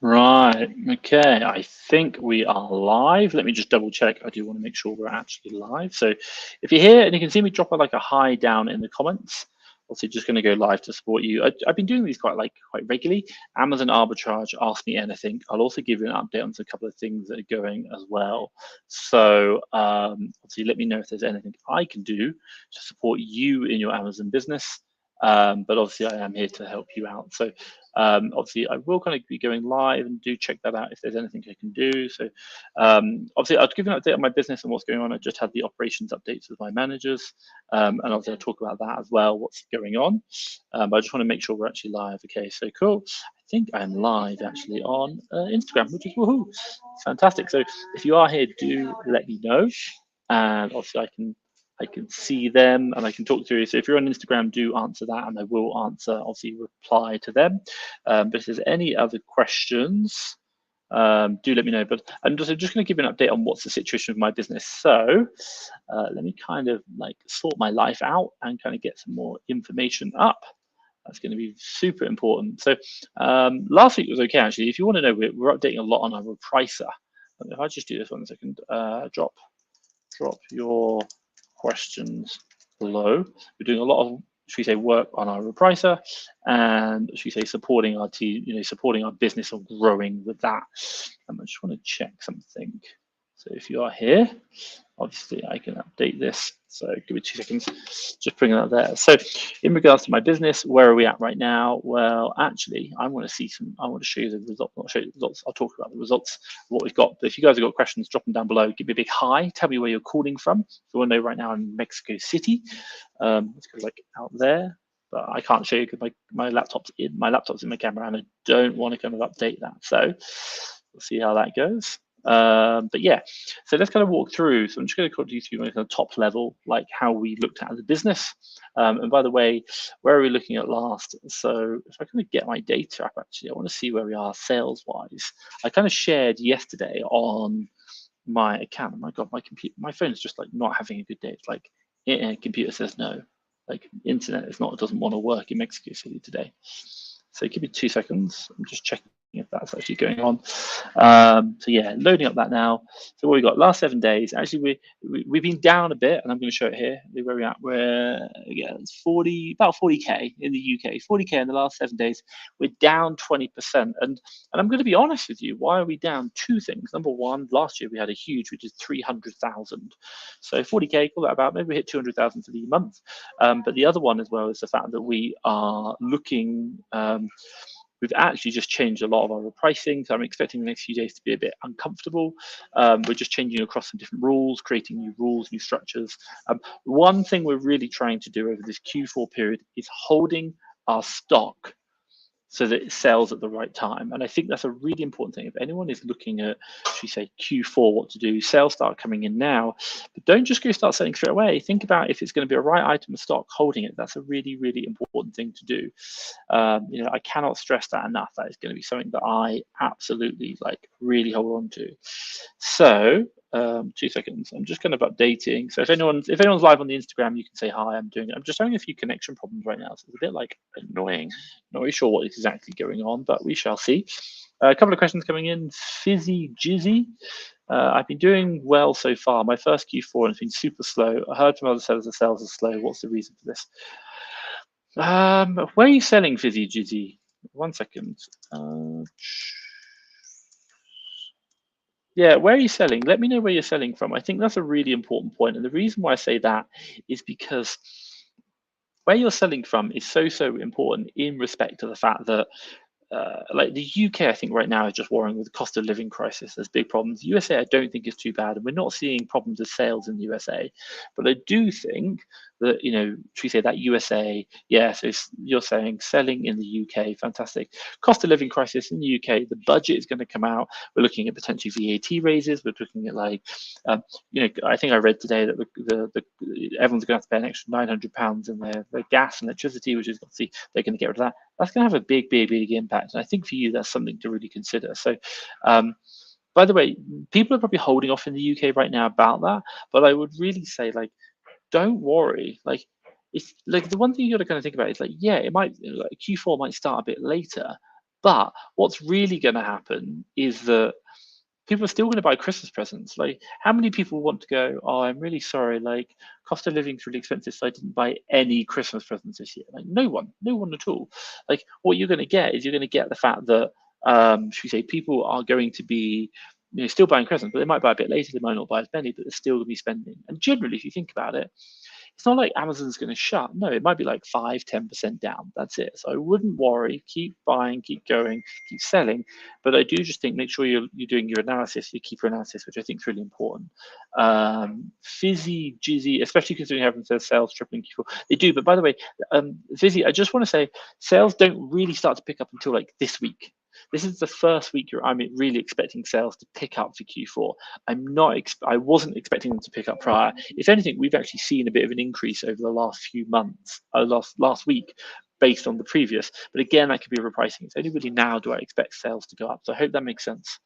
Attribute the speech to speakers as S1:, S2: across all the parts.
S1: Right. Okay. I think we are live. Let me just double check. I do want to make sure we're actually live. So if you're here and you can see me, drop a, like a hi down in the comments. Also, just going to go live to support you. I've been doing these quite regularly. Amazon Arbitrage, ask me anything. I'll also give you an update on a couple of things that are going as well. So obviously, let me know if there's anything I can do to support you in your Amazon business. But obviously, I am here to help you out. So obviously, I will kind of be going live and do check that out if there's anything I can do. So obviously, I'll give you an update on my business and what's going on. I just had the operations updates with my managers, and obviously I'll talk about that as well, what's going on. But I just want to make sure we're actually live. Okay, so cool. I think I'm live actually on Instagram, which is woohoo, fantastic. So if you are here, do let me know, and obviously I can see them and I can talk through. So if you're on Instagram, do answer that, and I will answer, obviously reply to them. But if there's any other questions, do let me know. But I'm just going to give you an update on what's the situation with my business. So let me kind of like sort my life out and kind of get some more information up. That's going to be super important. So last week was okay, actually. If you want to know, we're updating a lot on our repricer. If I just do this 1 second, drop your questions below. We're doing a lot of, should we say, work on our repricer, and should we say, supporting our team, supporting our business or growing with that. I just want to check something. So if you are here, obviously I can update this. So give me 2 seconds, just bringing that there. So in regards to my business, where are we at right now? Well, actually, I want to show you the results, not show you the results, I'll talk about the results, what we've got. But if you guys have got questions, drop them down below, give me a big hi, tell me where you're calling from. So I know right now I'm in Mexico City. Let's go like out there, but I can't show you because my laptop's in my camera and I don't want to kind of update that. So we'll see how that goes. But yeah, so let's kind of walk through. So I'm just going to talk you through kind of top level, like how we looked at the business. And by the way, where are we looking at last? So if I kind of get my data up, actually, I want to see where we are sales wise. I kind of shared yesterday on my account. Oh my God, my phone is just like not having a good day. It's like computer says no. Like internet is not, it doesn't want to work in Mexico City today. So give me 2 seconds. I'm just checking if that's actually going on. So yeah, loading up that now. So what we got last 7 days. Actually, we've been down a bit, and I'm going to show it here. Where we're at. We're it's about 40k in the UK. 40k in the last 7 days. We're down 20%, and I'm going to be honest with you. Why are we down? Two things. Number one, last year we had a huge, which is 300,000. So 40k, call that about, maybe we hit 200,000 for the month. But the other one as well is the fact that we are looking. We've actually just changed a lot of our pricing, so I'm expecting the next few days to be a bit uncomfortable. We're just changing across some different rules, creating new rules, new structures. One thing we're really trying to do over this Q4 period is holding our stock so that it sells at the right time. And I think that's a really important thing. If anyone is looking at, should we say, Q4, what to do, sales start coming in now, but don't just go start selling straight away. Think about if it's going to be a right item of stock, holding it. That's a really, really important thing to do. I cannot stress that enough. That is going to be something that I absolutely really hold on to. So 2 seconds. I'm just kind of updating. So if anyone's live on the Instagram, you can say hi. I'm just having a few connection problems right now, so it's a bit annoying. Not really sure what is exactly going on, but we shall see. A couple of questions coming in. Fizzy Jizzy. I've been doing well so far. My first Q4 has been super slow. I heard from other sellers that sales are slow. What's the reason for this? Where are you selling, Fizzy Jizzy? 1 second. Yeah, where are you selling? Let me know where you're selling from. I think that's a really important point. And the reason why I say that is because where you're selling from is so important in respect to the fact that like the UK, I think right now is just warring with the cost of living crisis. There's big problems. USA, I don't think is too bad, and we're not seeing problems with sales in the USA. But I do think that should we say that USA? Yeah. So you're saying selling in the UK, fantastic. Cost of living crisis in the UK. The budget is going to come out. We're looking at potentially VAT raises. We're looking at I think I read today that everyone's going to have to pay an extra £900 in their gas and electricity, which is obviously they're going to get rid of that. That's going to have a big impact. And I think for you, that's something to really consider. So, by the way, people are probably holding off in the UK right now about that. But I would really say, don't worry. It's the one thing you got to kind of think about is yeah, it might Q4 might start a bit later, But what's really going to happen is that people are still going to buy Christmas presents. Like, how many people want to go, oh, I'm really sorry, like, cost of living's really expensive, so I didn't buy any Christmas presents this year? Like, no one at all. Like, what you're going to get is you're going to get the fact that, should we say, people are going to be, still buying presents, but they might buy a bit later, they might not buy as many, but they're still going to be spending. And generally, if you think about it, it's not like Amazon's going to shut. No, it might be like 5-10% down. That's it. So I wouldn't worry. Keep buying, keep going, keep selling. But I do just think make sure you're doing your analysis, your keeper analysis, which I think is really important. Fizzy, Jizzy, especially considering having said sales tripling Q4, they do. But by the way, Fizzy, I just want to say sales don't really start to pick up until like this week. This is the first week I'm really expecting sales to pick up for Q4. I wasn't expecting them to pick up prior. If anything, we've actually seen a bit of an increase over the last few months, last week, based on the previous. But again, that could be repricing. It's only really now do I expect sales to go up. So I hope that makes sense.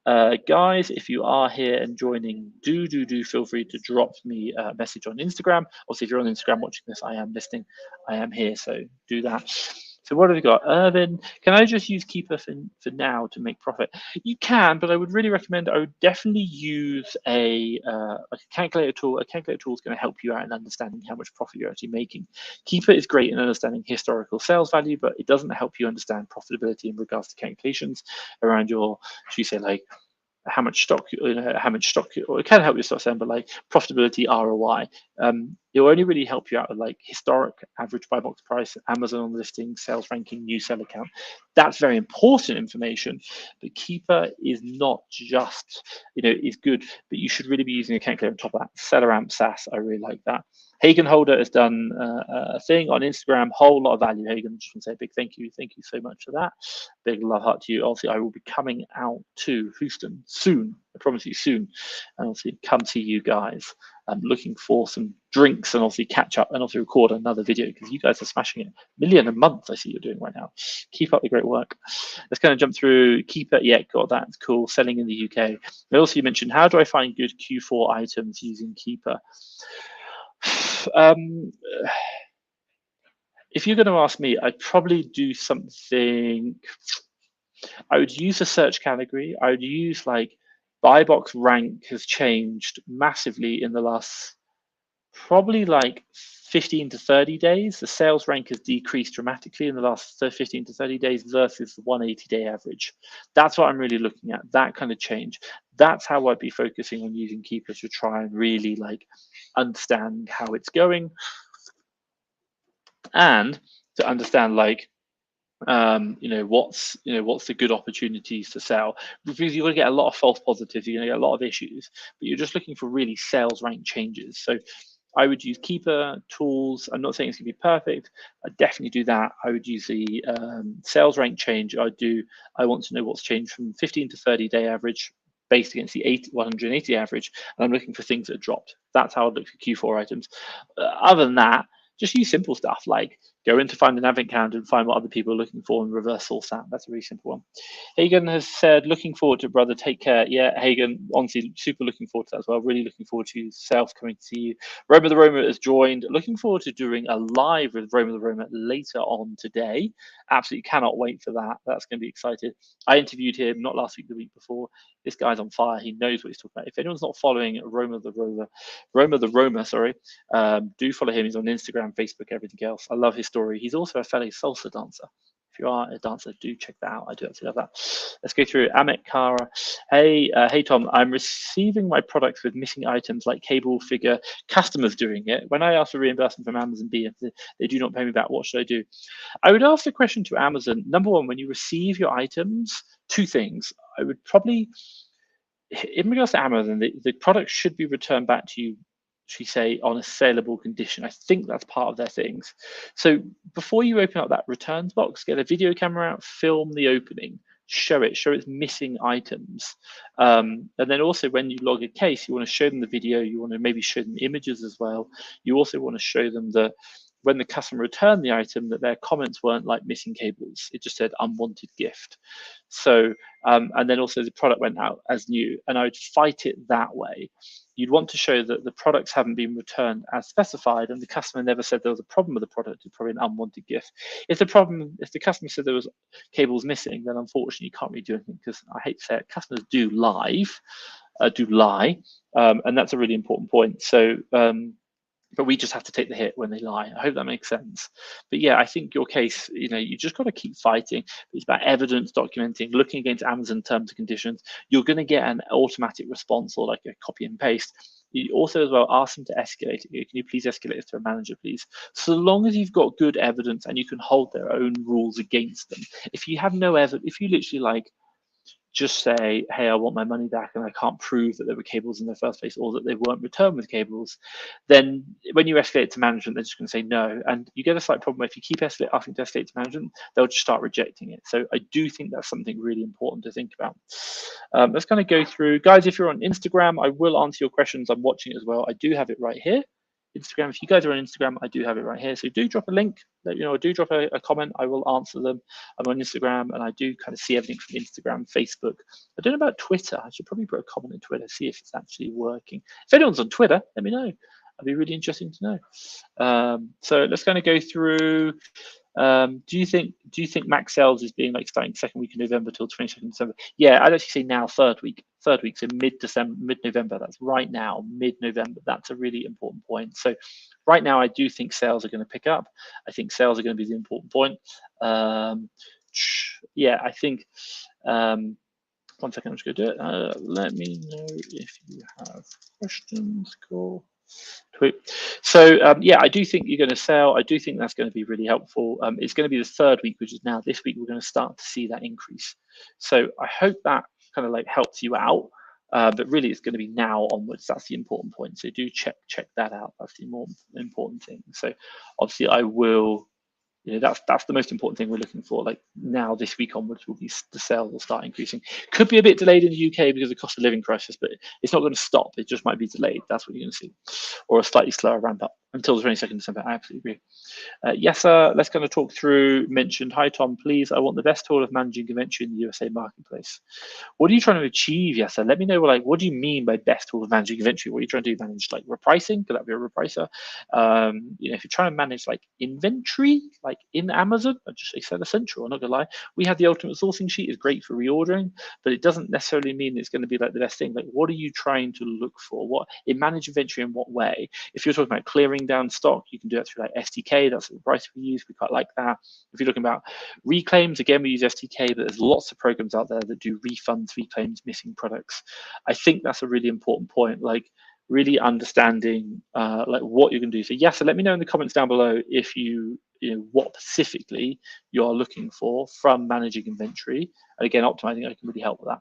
S1: Guys, if you are here and joining, do feel free to drop me a message on Instagram. Also, if you're on Instagram watching this, I am listening. I am here, so do that. So what have we got? Irvin, can I just use Keeper for now to make profit? You can, but I would really recommend, I would definitely use a calculator tool. A calculator tool is going to help you out in understanding how much profit you're actually making. Keeper is great in understanding historical sales value, but it doesn't help you understand profitability in regards to calculations around your, should you say, like, how much stock, or it can help you start selling, but like profitability, ROI. It will only really help you out with like historic average buy box price, Amazon listing, sales ranking, new seller count. That's very important information. But Keeper is not just, is good, but you should really be using a calculator on top of that. Seller Amp SaaS, I really like that. Hagen Holder has done a thing on Instagram, whole lot of value. Hagen, just want to say a big thank you so much for that. Big love heart to you. Obviously, I will be coming out to Houston soon. I promise you soon, and obviously come to you guys. I'm looking for some drinks and obviously catch up and also record another video because you guys are smashing it. $1 million a month I see you're doing right now. Keep up the great work. Let's kind of jump through Keeper. Yeah, got that. It's cool. Selling in the UK. And also you mentioned, how do I find good Q4 items using Keeper? If you're going to ask me, I'd probably do something. I would use a search category. I would use like buy box rank has changed massively in the last probably like 15 to 30 days. The sales rank has decreased dramatically in the last 15 to 30 days versus the 180-day average. That's what I'm really looking at, that kind of change. That's how I'd be focusing on using Keeper to try and really like understand how it's going and to understand like what's the good opportunities to sell, because you're going to get a lot of false positives, you're going to get a lot of issues, but you're just looking for really sales rank changes. So I would use Keeper tools. I'm not saying it's going to be perfect. I definitely do that. I would use the sales rank change. I want to know what's changed from 15 to 30-day average based against the 180 average, and I'm looking for things that dropped. That's how I'd look for Q4 items. Other than that, just use simple stuff like go in to find an advent calendar and find what other people are looking for and reverse source that. That's a really simple one. Hagen has said, looking forward to brother, take care. Yeah, Hagen, honestly, super looking forward to that as well. Really looking forward to yourself coming to see you. Roma the Roma has joined. Looking forward to doing a live with Roma the Roma later on today. Absolutely cannot wait for that. That's going to be exciting. I interviewed him not last week, the week before. This guy's on fire. He knows what he's talking about. If anyone's not following Roma the Roma, sorry, do follow him. He's on Instagram, Facebook, everything else. I love his story. He's also a fellow salsa dancer. If you are a dancer, do check that out. I do actually love that. Let's go through Amit Kara. Hey Tom, I'm receiving my products with missing items like cable, figure. Customers doing it. When I ask for reimbursement from Amazon B, they do not pay me back. What should I do? I would ask the question to Amazon. Number one, when you receive your items, two things. I would probably, in regards to Amazon, the product should be returned back to you, should we say, on a saleable condition. I think that's part of their things. So before you open up that returns box, get a video camera out, film the opening, show it's missing items. And then also when you log a case, you want to show them the video, you want to maybe show them images as well. You also want to show them that when the customer returned the item, that their comments weren't like missing cables. It just said unwanted gift. So, and then also the product went out as new, and I would fight it that way. you'd want to show that the products haven't been returned as specified and the customer never said there was a problem with the product. It's probably an unwanted gift. If the customer said there was cables missing, then unfortunately you can't really do anything, because I hate to say it, customers do lie, and that's a really important point. So but we just have to take the hit when they lie. I hope that makes sense. But yeah, I think your case, you just got to keep fighting. It's about evidence, documenting, looking against Amazon terms and conditions. You're going to get an automatic response or like a copy and paste. You also as well ask them to escalate it. Can you please escalate it to a manager, please? So long as you've got good evidence and you can hold their own rules against them. If you have no evidence, if you literally like just say, hey, I want my money back and I can't prove that there were cables in the first place or that they weren't returned with cables, then when you escalate to management, they're just going to say no. And you get a slight problem if you keep asking to escalate to management, they'll just start rejecting it. So I do think that's something really important to think about. Let's kind of go through. Guys, if you're on Instagram, I will answer your questions. I'm watching it as well. I do have it right here. Instagram, if you guys are on Instagram, I do have it right here. So do drop a link, do drop a comment. I will answer them. I'm on Instagram and I do kind of see everything from Instagram, Facebook. I don't know about Twitter. I should probably put a comment in Twitter, see if it's actually working. If anyone's on Twitter, let me know. That'd be really interesting to know. So let's kind of go through. Do you think max sales is being like starting second week of November till 22nd December? Yeah, I'd actually say now third week, so mid-November. That's right now, mid-November. That's a really important point. So right now, I do think sales are going to pick up. I think sales are going to be the important point. Yeah, I think. 1 second, I'm just going to do it. Let me know if you have questions. Cool. So yeah, I do think you're going to sell. I do think that's going to be really helpful. It's going to be the third week, which is now this week. We're going to start to see that increase. So I hope that kind of like helps you out. But really, it's going to be now onwards. That's the important point. So do check that out. That's the more important thing. So obviously, I will. That's the most important thing we're looking for. Like now, this week onwards, will be the sales will start increasing. Could be a bit delayed in the UK because of the cost of living crisis, but it's not going to stop. It just might be delayed. That's what you're going to see, or a slightly slower ramp up until the 22nd December. I absolutely agree. Yes, sir. Let's kind of talk through. Mentioned. Hi, Tom. Please, I want the best tool of managing inventory in the USA marketplace. What are you trying to achieve? Yes, sir. Let me know. What do you mean by best tool of managing inventory? What are you trying to do? Manage like repricing? Could that be a repricer? If you're trying to manage like inventory, like in Amazon, I'd just say Seller Central. I'm not gonna lie. We have the ultimate sourcing sheet. Is great for reordering, but it doesn't necessarily mean it's going to be like the best thing. Like, what are you trying to look for? What in manage inventory in what way? If you're talking about clearing down stock, you can do it through like STK. That's the price we use. We quite like that. If you're looking about reclaims, again, we use STK, but there's lots of programs out there that do refunds, reclaims, missing products. I think that's a really important point. Like really understanding like what you can do. So yes, so let me know in the comments down below if what specifically you're looking for from managing inventory. And again, optimizing, I can really help with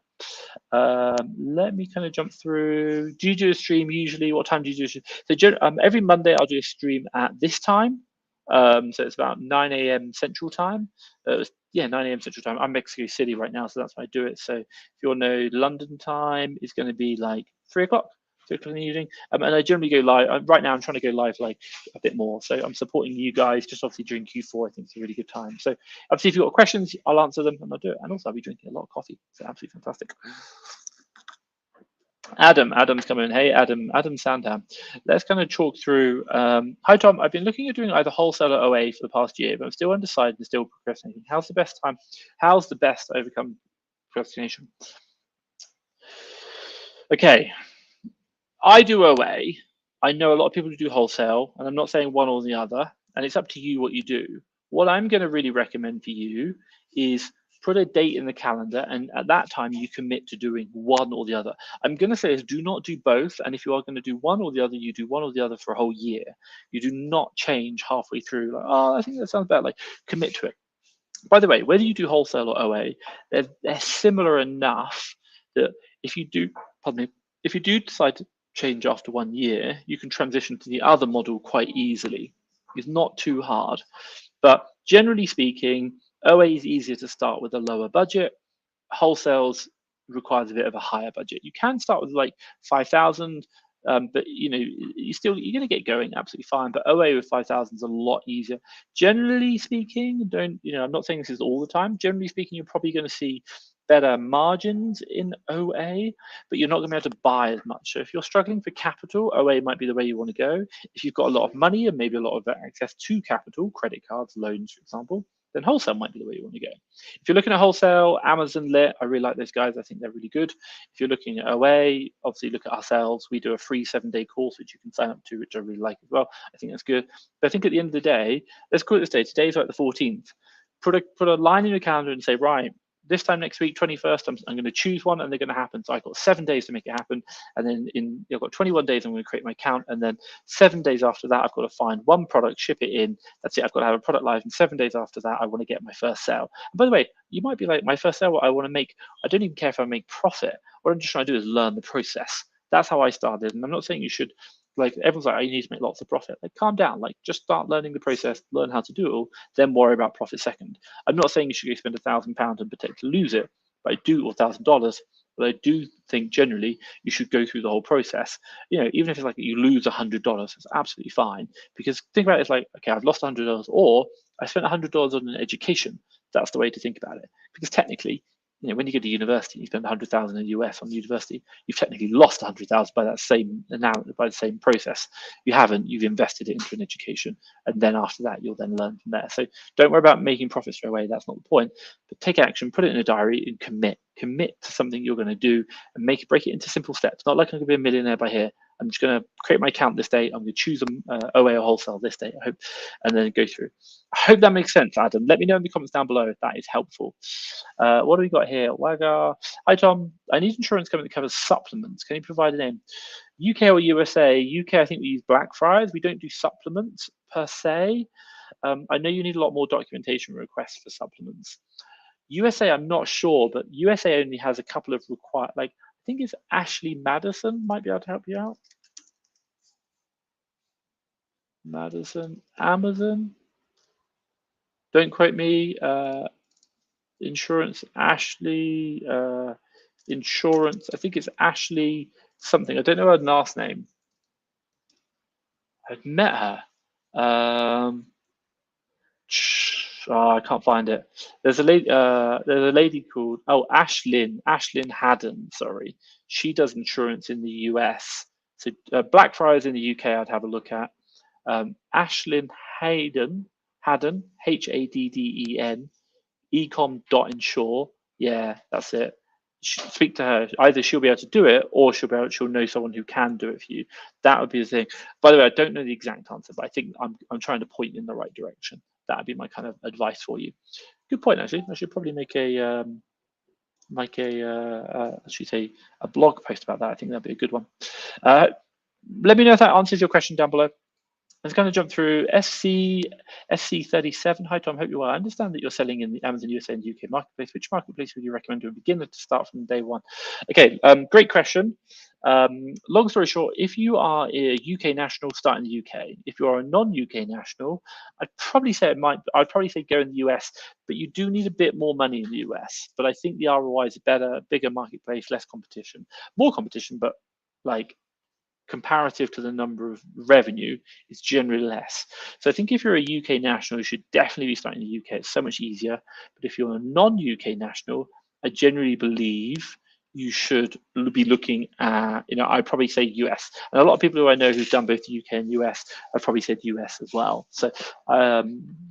S1: that. Let me kind of jump through. Do you do a stream usually? What time do you do a stream? So every Monday I'll do a stream at this time. So it's about 9 a.m. Central Time. 9 a.m. Central Time. I'm Mexico City right now, so that's when I do it. So if you all know London time, it's going to be like 3 o'clock. 3 o'clock in the evening, and I generally go live. Right now, I'm trying to go live like a bit more, so I'm supporting you guys. Just obviously during Q4, I think it's a really good time. So obviously, if you've got questions, I'll answer them and I'll do it. And also, I'll be drinking a lot of coffee. So absolutely fantastic. Adam's coming in. Hey, Adam Sandham. Let's kind of talk through. Hi, Tom. I've been looking at doing either wholesale or OA for the past year, but I'm still undecided and still procrastinating. How's the best to overcome procrastination? Okay. I do OA. I know a lot of people who do wholesale, and I'm not saying one or the other, and it's up to you what you do. What I'm going to really recommend for you is put a date in the calendar, and at that time you commit to doing one or the other. I'm going to say is do not do both, and if you are going to do one or the other, you do one or the other for a whole year. You do not change halfway through, like, oh, I think that sounds better. Like, commit to it. By the way, whether you do wholesale or OA, they're similar enough that if you do decide to change after 1 year, you can transition to the other model quite easily. It's not too hard. But generally speaking, OA is easier to start with a lower budget. Wholesales requires a bit of a higher budget. You can start with like 5,000, but you're going to get going absolutely fine. But OA with 5,000 is a lot easier. Generally speaking, I'm not saying this is all the time. Generally speaking, you're probably going to see better margins in OA, but you're not going to be able to buy as much. So if you're struggling for capital, OA might be the way you want to go. If you've got a lot of money and maybe a lot of access to capital, credit cards, loans, for example, then wholesale might be the way you want to go. If you're looking at wholesale, Amazon Lit, I really like those guys. I think they're really good. If you're looking at OA, obviously look at ourselves. We do a free 7-day course, which you can sign up to, which I really like as well. I think that's good. But I think at the end of the day, let's call it this day. Today's like the 14th. Put a line in your calendar and say, right, this time next week, 21st, I'm going to choose one and they're going to happen. So I've got 7 days to make it happen. And then I've got 21 days, I'm going to create my account. And then 7 days after that, I've got to find one product, ship it in. That's it. I've got to have a product live. And 7 days after that, I want to get my first sale. And by the way, you might be like, my first sale, what I want to make, I don't even care if I make profit. What I'm just trying to do is learn the process. That's how I started. And I'm not saying you should, like, everyone's like, oh, you need to make lots of profit. Like, calm down. Like, just start learning the process, learn how to do it all, then worry about profit second. I'm not saying you should go spend £1,000 and protect to lose it, but I do, or $1,000. But I do think generally you should go through the whole process. You know, even if it's like you lose $100, it's absolutely fine. Because think about it as like, okay, I've lost $100, or I spent $100 on an education. That's the way to think about it. Because technically, you know, when you go to university, you spend 100,000 in the US on university, you've technically lost 100,000 by that same by the same process. You haven't, you've invested it into an education, and then after that, you'll then learn from there. So don't worry about making profits straight away. That's not the point. But take action, put it in a diary, and commit to something you're going to do, and break it into simple steps. Not like I'm going to be a millionaire by here. I'm just going to create my account this day. I'm going to choose OA or wholesale this day, I hope, and then go through. I hope that makes sense, Adam. Let me know in the comments down below if that is helpful. What do we got here? Wagga. Hi, Tom. I need insurance company that covers supplements. Can you provide a name? UK or USA? UK, I think we use Blackfriars. We don't do supplements per se. I know you need a lot more documentation requests for supplements. USA, I'm not sure, but USA only has a couple of required, like, I think it's Ashley Madison might be able to help you out. Madison, Amazon. Don't quote me. Insurance, Ashley, insurance. I think it's Ashley something. I don't know her last name. I've met her. I can't find it. There's a lady called Ashlyn Haddon. Sorry, she does insurance in the US. So Blackfriars in the UK, I'd have a look at. Ashlyn Haddon, Hadden, ecom.insure. Yeah, that's it. Speak to her. Either she'll be able to do it, or she'll know someone who can do it for you. That would be the thing. By the way, I don't know the exact answer, but I think I'm trying to point in the right direction. That would be my kind of advice for you. Good point, actually. I should probably make a blog post about that. I think that'd be a good one. Let me know if that answers your question down below. Let's kind of jump through SC37. Hi, Tom. Hope you're well. I understand that you're selling in the Amazon USA and UK marketplace. Which marketplace would you recommend to a beginner to start from day one? Okay, great question. Long story short, if you are a UK national, start in the UK. If you are a non-UK national, I'd probably say go in the US, but you do need a bit more money in the US. But I think the ROI is better, bigger marketplace, less competition, more competition, but like comparative to the number of revenue, it's generally less. So I think if you're a UK national, you should definitely be starting in the UK. It's so much easier. But if you're a non-UK national, I generally believe you should be looking at, I'd probably say US. And a lot of people who I know who've done both the UK and US, I've probably said US as well. So I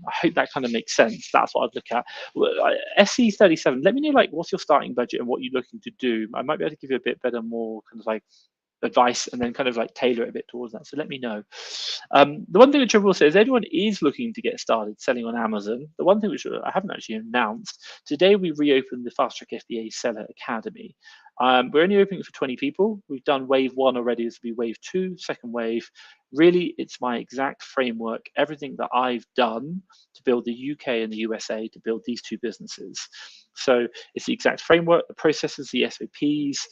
S1: hope that kind of makes sense. That's what I'd look at. SC37, let me know, like, what's your starting budget and what you're looking to do. I might be able to give you a bit better, more kind of like advice, and then kind of like tailor it a bit towards that. So let me know. The one thing which I will say is anyone is looking to get started selling on Amazon. The one thing which I haven't actually announced, today we reopened the Fast Track FBA Seller Academy. We're only opening it for 20 people. We've done wave 1 already. This will be wave 2, second wave. Really, it's my exact framework, everything that I've done to build the UK and the USA, to build these two businesses. So it's the exact framework, the processes, the SOPs,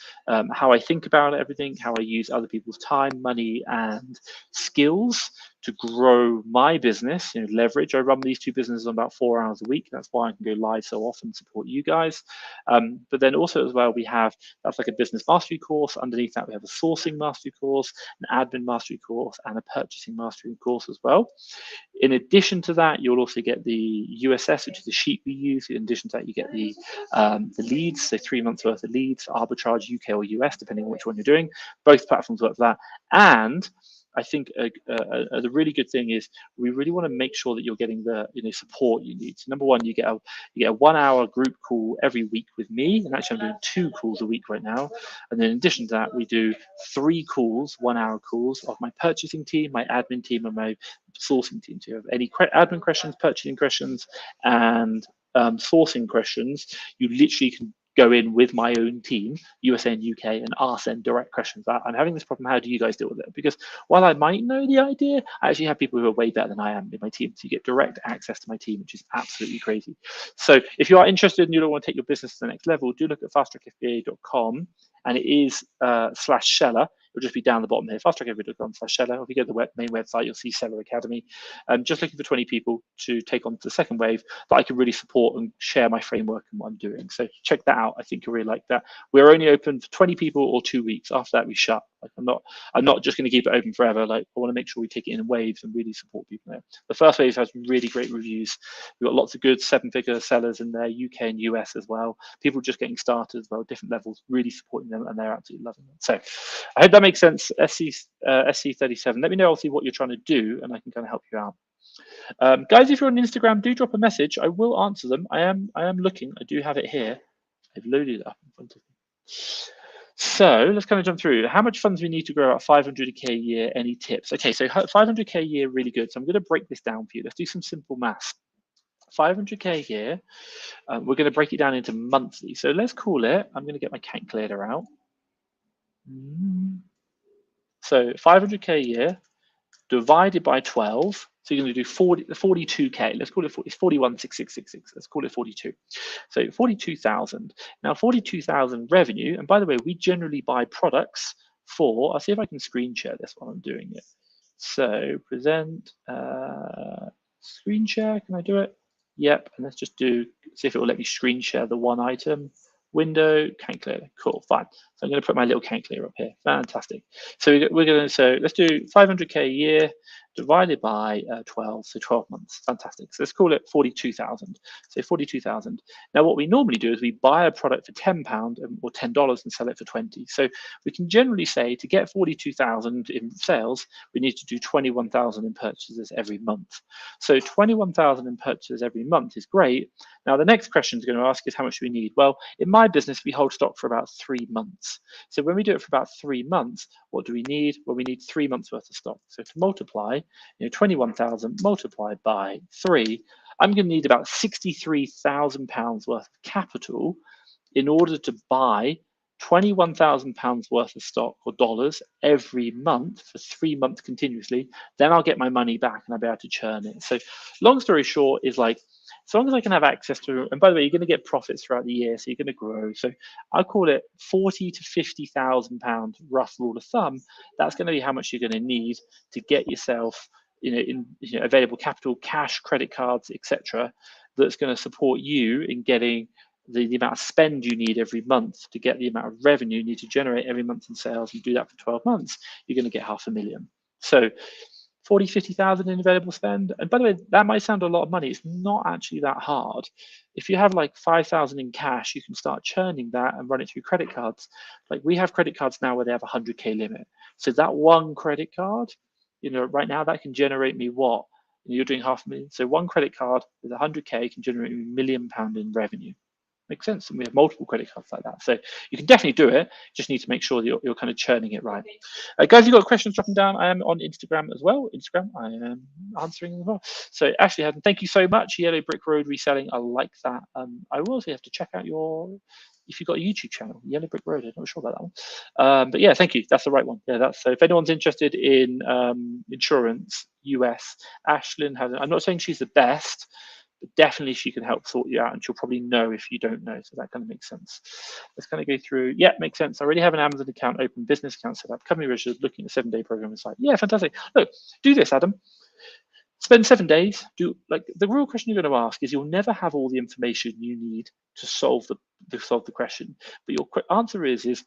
S1: how I think about everything, how I use other people's time, money, and skills to grow my business, leverage. I run these two businesses on about 4 hours a week. That's why I can go live so often, support you guys. But then also as well, that's like a business mastery course. Underneath that, we have a sourcing mastery course, an admin mastery course, and a purchasing mastery course as well. In addition to that, you'll also get the USS, which is the sheet we use. In addition to that, you get the leads, so 3 months worth of leads, Arbitrage, UK or US, depending on which one you're doing. Both platforms work for that. And I think the really good thing is we really want to make sure that you're getting the support you need. So number one, you get a 1 hour group call every week with me, and actually I'm doing 2 calls a week right now. And then in addition to that, we do 3 calls, 1 hour calls of my purchasing team, my admin team, and my sourcing team. So you have any admin questions, purchasing questions, and sourcing questions, you literally can go in with my own team, USA and UK, and ask them direct questions. I'm having this problem. How do you guys deal with it? Because while I might know the idea, I actually have people who are way better than I am in my team. So you get direct access to my team, which is absolutely crazy. So if you are interested and you don't want to take your business to the next level, do look at fasttrackfba.com, and it is /Sheller. It'll just be down the bottom here, fasttrackfba.com/Sheller. If you go to the main website, you'll see Seller Academy. Just looking for 20 people to take on to the second wave that I can really support and share my framework and what I'm doing. So check that out. I think you'll really like that. We're only open for 20 people or 2 weeks. After that, we shut. Like I'm not just going to keep it open forever. Like I want to make sure we take it in waves and really support people there. The first wave has really great reviews. We've got lots of good 7-figure sellers in there, UK and US as well. People just getting started as well, different levels, really supporting them, and they're absolutely loving it. So I hope that makes sense. SC37. Let me know obviously what you're trying to do, and I can kind of help you out. Guys, if you're on Instagram, do drop a message. I will answer them. I am looking. I do have it here. I've loaded it up in front of me. So let's kind of jump through. How much funds we need to grow at 500K a year? Any tips? Okay, so 500K a year, really good. So I'm going to break this down for you. Let's do some simple maths. 500K a year. We're going to break it down into monthly. So let's call it. I'm going to get my calculator out. So 500K a year divided by 12. So you're going to do 42K. Let's call it 40, it's 41,666. Let's call it 42. So 42,000. Now 42,000 revenue. And by the way, we generally buy products for. I'll see if I can screen share this while I'm doing it. So present screen share. Can I do it? Yep. And let's just see if it will let me screen share the one item. Window, calculator, cool, fine. So I'm going to put my little calculator up here. Fantastic. So let's do 500K a year divided by 12, so 12 months. Fantastic. So let's call it 42,000. So 42,000. Now what we normally do is we buy a product for £10 or $10 and sell it for 20. So we can generally say to get 42,000 in sales, we need to do 21,000 in purchases every month. So 21,000 in purchases every month is great. Now the next question is going to ask is how much do we need? Well, in my business, we hold stock for about 3 months. So when we do it for about 3 months, what do we need? Well, we need 3 months worth of stock. So to multiply, 21,000 multiplied by 3, I'm going to need about £63,000 worth of capital in order to buy £21,000 worth of stock or dollars every month for 3 months continuously. Then I'll get my money back and I'll be able to churn it. So long story short is like, as long as I can have access to, and by the way, you're going to get profits throughout the year, so you're going to grow. So I call it 40 to 50,000 pounds, rough rule of thumb. That's going to be how much you're going to need to get yourself, available capital, cash, credit cards, etc. That's going to support you in getting the amount of spend you need every month to get the amount of revenue you need to generate every month in sales, and do that for 12 months. You're going to get $500,000. So 40, 50,000 in available spend. And by the way, that might sound a lot of money. It's not actually that hard. If you have like 5,000 in cash, you can start churning that and run it through credit cards. Like we have credit cards now where they have a 100K limit. So that one credit card, right now that can generate me what? You're doing $500,000. So one credit card with 100K can generate me £1 million in revenue. Makes sense. And we have multiple credit cards like that. So you can definitely do it. Just need to make sure that you're kind of churning it right. Guys, you've got questions, drop them down. I am on Instagram as well. Instagram, I am answering as well. So Ashley, thank you so much. Yellow Brick Road reselling. I like that. I will also have to check out if you've got a YouTube channel, Yellow Brick Road. I'm not sure about that one. But yeah, thank you. That's the right one. Yeah, so if anyone's interested in insurance, US, Ashlyn I'm not saying she's the best, but definitely she can help sort you out, and she'll probably know if you don't know. So that kind of makes sense. Let's kind of go through. Yeah, makes sense. I already have an Amazon account open, business account set up, company registered, looking at a 7-day program inside. Yeah, fantastic. Look, do this, Adam. Spend 7 days. The real question you're going to ask is you'll never have all the information you need to solve the question. But your quick answer is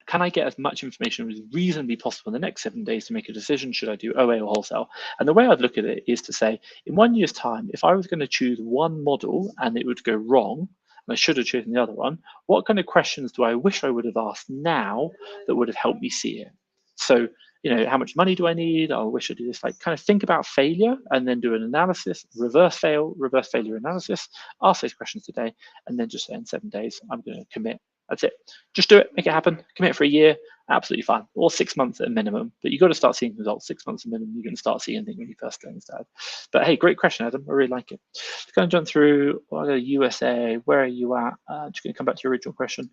S1: can I get as much information as reasonably possible in the next 7 days to make a decision? Should I do OA or wholesale? And the way I'd look at it is to say, in 1 year's time, if I was going to choose one model and it would go wrong, and I should have chosen the other one, what kind of questions do I wish I would have asked now that would have helped me see it? So, how much money do I need? I wish I do this. Like, kind of think about failure and then do an analysis, reverse failure analysis, ask those questions today, and then just say in 7 days, I'm going to commit. That's it. Just do it, make it happen, commit for a year, absolutely fine, or 6 months at a minimum. But you've got to start seeing results. 6 months at a minimum, you're going to start seeing anything when you first go instead. But hey, great question, Adam. I really like it. Just going to jump through USA. Where are you at? Just going to come back to your original question.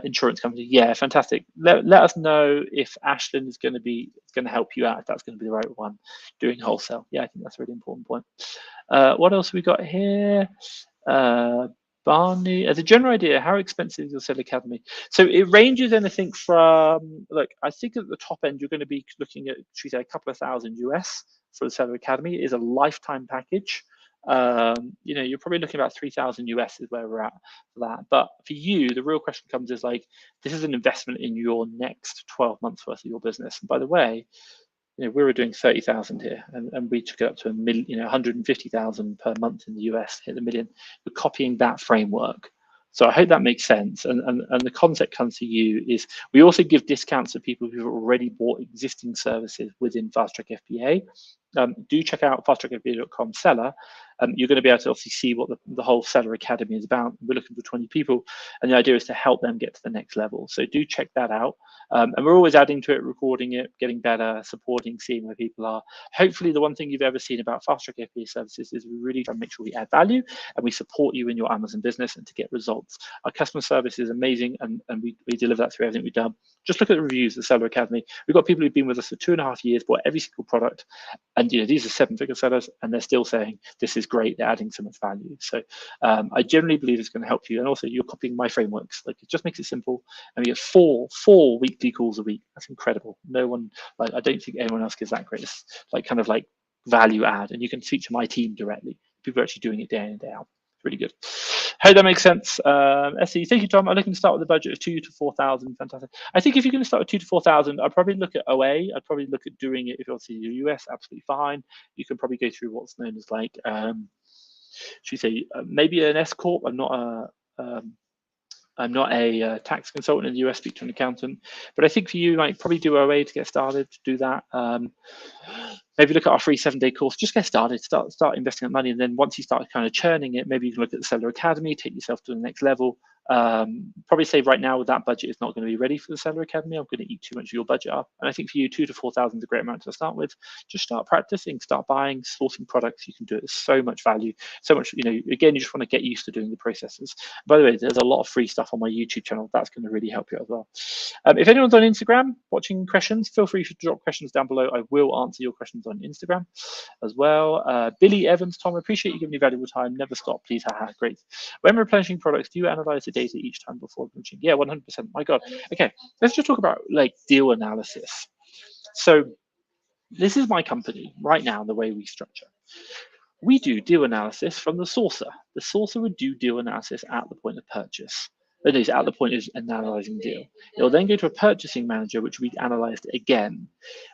S1: Insurance company, yeah, fantastic. Let us know if Ashlyn is going to help you out, if that's going to be the right one. Doing wholesale, yeah, I think that's a really important point. What else have we got here? Barney, as a general idea, how expensive is your Seller Academy? So it ranges anything from, look, I think at the top end, you're going to be looking at, should we say, a couple of thousand US for the Seller Academy. It is a lifetime package. You're probably looking about 3,000 US is where we're at for that. But for you, the real question comes is like, this is an investment in your next 12 months worth of your business. And by the way, we were doing 30,000 here, and we took it up to 150,000 per month in the US, hit the million. We're copying that framework. So I hope that makes sense. And the concept comes to you is we also give discounts to people who've already bought existing services within Fast Track FBA. Do check out fasttrackfba.com seller. You're going to be able to obviously see what the whole Seller Academy is about. We're looking for 20 people, and the idea is to help them get to the next level. So do check that out. And we're always adding to it, recording it, getting better, supporting, seeing where people are. Hopefully, the one thing you've ever seen about Fast Track FBA services is we really try to make sure we add value and we support you in your Amazon business and to get results. Our customer service is amazing, and we deliver that through everything we've done. Just look at the reviews of the Seller Academy. We've got people who've been with us for 2.5 years, bought every single product, and these are 7-figure sellers, and they're still saying this is great. They're adding so much value. So I generally believe it's going to help you, and also you're copying my frameworks. Like, it just makes it simple, and we get four weekly calls a week. That's incredible. No one, like, I don't think anyone else gives that great, kind of value add, and you can speak to my team directly. People are actually doing it day in and day out. It's really good. Hope that makes sense. SE, thank you, Tom. I'm looking to start with a budget of 2,000 to 4,000. Fantastic. I think if you're going to start with 2,000 to 4,000, I'd probably look at OA. I'd probably look at doing it if obviously you're US, absolutely fine. You can probably go through what's known as should we say maybe an S corp. I'm not a tax consultant in the US. Speak to an accountant, but I think for you, probably do OA to get started. Do that. Maybe look at our free 7-day course. Just get started. Start investing that money, and then once you start kind of churning it, maybe you can look at the Seller Academy, take yourself to the next level. Probably say right now with that budget is not going to be ready for the Seller Academy. I'm going to eat too much of your budget up. And I think for you, 2,000 to 4,000 is a great amount to start with. Just start practicing, start buying, sourcing products. You can do it. There's so much value, so much. Again, you just want to get used to doing the processes. By the way, there's a lot of free stuff on my YouTube channel. That's going to really help you as well. If anyone's on Instagram watching questions, feel free to drop questions down below. I will answer your questions on Instagram as well. Billy Evans, Tom, I appreciate you giving me valuable time. Never stop, please. Haha, great. When replenishing products, do you analyze the data each time before replenishing? Yeah, 100%. My God. Okay, let's just talk about deal analysis. So this is my company right now, the way we structure. We do deal analysis from the sourcer. The sourcer would do deal analysis at the point of purchase. That is, at the point of analyzing the deal. It will then go to a purchasing manager, which will be analyzed again.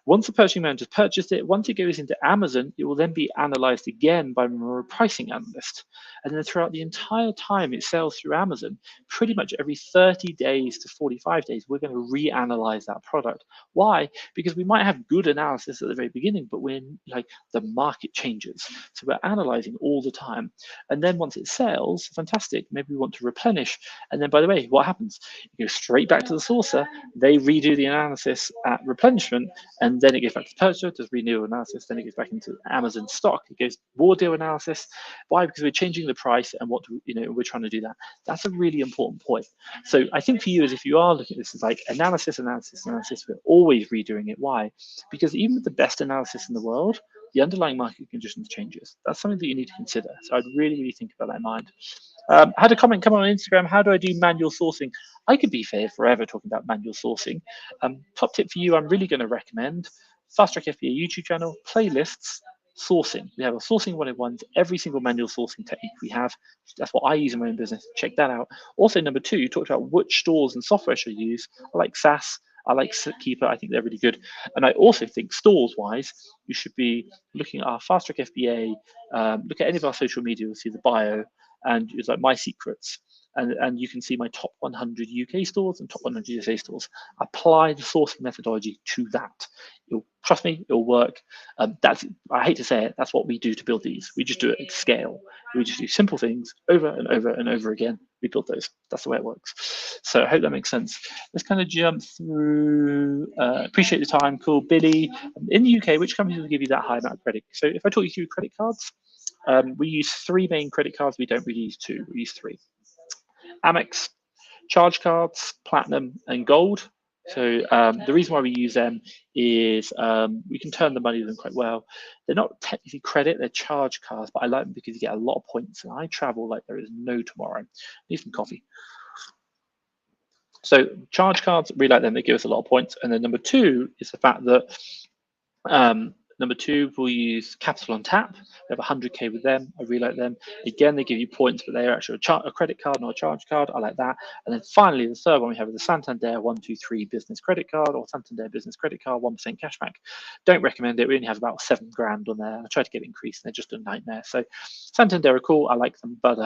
S1: Once the purchasing manager has purchased it, once it goes into Amazon, it will then be analyzed again by a pricing analyst. And then throughout the entire time it sells through Amazon, pretty much every 30 days to 45 days, we're going to reanalyze that product. Why? Because we might have good analysis at the very beginning, but when the market changes. So we're analyzing all the time. And then once it sells, fantastic, maybe we want to replenish. And then, by the way, what happens? You go straight back to the sourcer, they redo the analysis at replenishment, and then it goes back to the purchaser, does renewal analysis, then it goes back into Amazon stock, it goes more deal analysis. Why? Because we're changing the price and we're trying to do that. That's a really important point. So I think for you, is if you are looking at this as analysis, we're always redoing it. Why? Because even with the best analysis in the world, the underlying market conditions changes. That's something that you need to consider. So I'd really, really think about that in mind. Had a comment come on Instagram, how do I do manual sourcing? I could be here forever talking about manual sourcing. Top tip for you, I'm really going to recommend Fast Track FBA YouTube channel, playlists, sourcing. We have a sourcing 101s, every single manual sourcing technique we have. That's what I use in my own business. Check that out. Also, number two, you talked about which stores and software should I use. I like SAS. I like Keeper. I think they're really good. And I also think stores wise, you should be looking at our Fast Track FBA, look at any of our social media, you'll see the bio, and it's like my secrets. And you can see my top 100 UK stores and top 100 USA stores. Apply the sourcing methodology to that. You'll trust me, it'll work. That's, I hate to say it, that's what we do to build these. We just do it at scale. We just do simple things over and over and over again. We build those. That's the way it works. So I hope that makes sense. Let's kind of jump through. Appreciate the time. Cool. Billy, in the UK, which companies will give you that high amount of credit? So if I talk you through credit cards, we use 3 main credit cards. We don't really use 2. We use 3. Amex, charge cards, platinum, and gold. So the reason why we use them is we can turn the money to them quite well. They're not technically credit, they're charge cards, but I like them because you get a lot of points. And I travel like there is no tomorrow. Need some coffee. So charge cards, we like them. They give us a lot of points. And then number 2 is the fact that number 2, we'll use Capital on Tap. We have 100K with them. I really like them. Again, they give you points, but they're actually a credit card, not a charge card. I like that. And then finally, the third one we have is the Santander 123 Business Credit Card or Santander Business Credit Card, 1% cashback. Don't recommend it. We only have about 7 grand on there. I tried to get it increased, and they're just a nightmare. So Santander are cool. I like them, but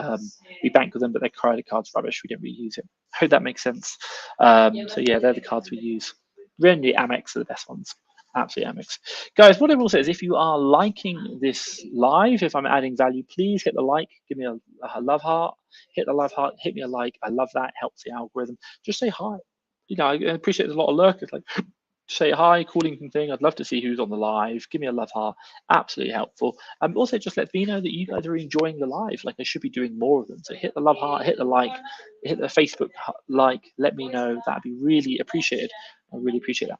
S1: we bank with them, but their credit card's rubbish. We don't really use it. I hope that makes sense. So yeah, they're the cards we use. Really, Amex are the best ones. Absolutely, Amex. Guys, what I will say is if you are liking this live, if I'm adding value, please hit the like, give me a love heart, hit the love heart, hit me a like. I love that, helps the algorithm. Just say hi. You know, I appreciate there's a lot of lurkers, like say hi, calling thing. I'd love to see who's on the live. Give me a love heart, absolutely helpful. Also just let me know that you guys are enjoying the live, like I should be doing more of them. So hit the love heart, hit the like, hit the Facebook like, let me know. That'd be really appreciated. I really appreciate that.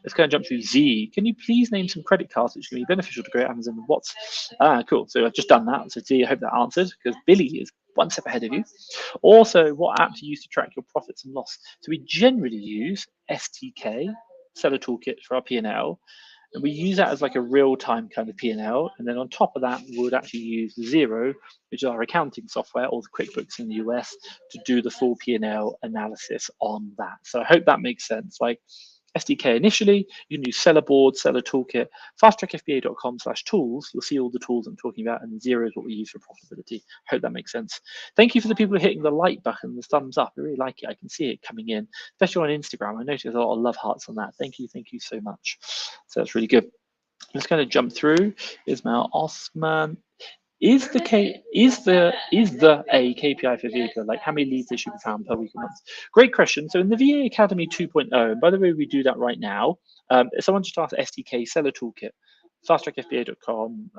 S1: Let's go and jump to Z. Can you please name some credit cards which can be beneficial to grow Amazon? What's cool? So I've just done that. So Z, I hope that answered because Billy is one step ahead of you. Also, what app do you use to track your profits and loss? So we generally use STK, Seller Toolkit, for our P&L. And we use that as like a real-time kind of P&L. And then on top of that, we would actually use Xero, which is our accounting software, or the QuickBooks in the US, to do the full P&L analysis on that. So I hope that makes sense. Like SDK initially, you can use Seller Board, Seller Toolkit, fasttrackfba.com/tools. You'll see all the tools I'm talking about, and Xero is what we use for profitability. Hope that makes sense. Thank you for the people who are hitting the like button, the thumbs up. I really like it. I can see it coming in, especially on Instagram. I noticed there's a lot of love hearts on that. Thank you so much. So that's really good. Let's kind of jump through. Ismail Osman. Is the a KPI for vehicle, like how many leads they should be found per week or month? Great question. So in the VA Academy 2.0, by the way, we do that right now. If someone just asked SDK Seller Toolkit, fasttrackfba.com,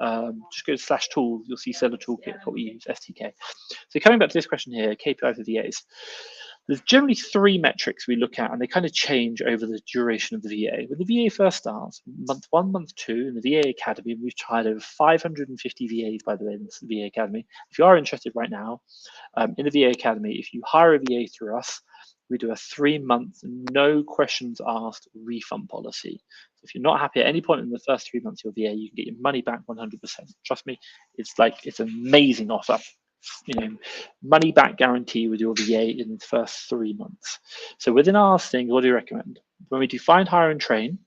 S1: just go to /tools, you'll see Seller Toolkit, what we use, SDK. So coming back to this question here, KPI for VAs. There's generally 3 metrics we look at, and they kind of change over the duration of the VA. When the VA first starts, month 1, month 2, in the VA Academy, we've tried over 550 VAs, by the way, in the VA Academy. If you are interested right now, in the VA Academy, if you hire a VA through us, we do a 3-month, no questions asked refund policy. So if you're not happy at any point in the first 3 months of your VA, you can get your money back 100%. Trust me, it's an amazing offer. You know, money back guarantee with your VA in the first 3 months. So within our thing, what do you recommend? When we do find, hire, and train,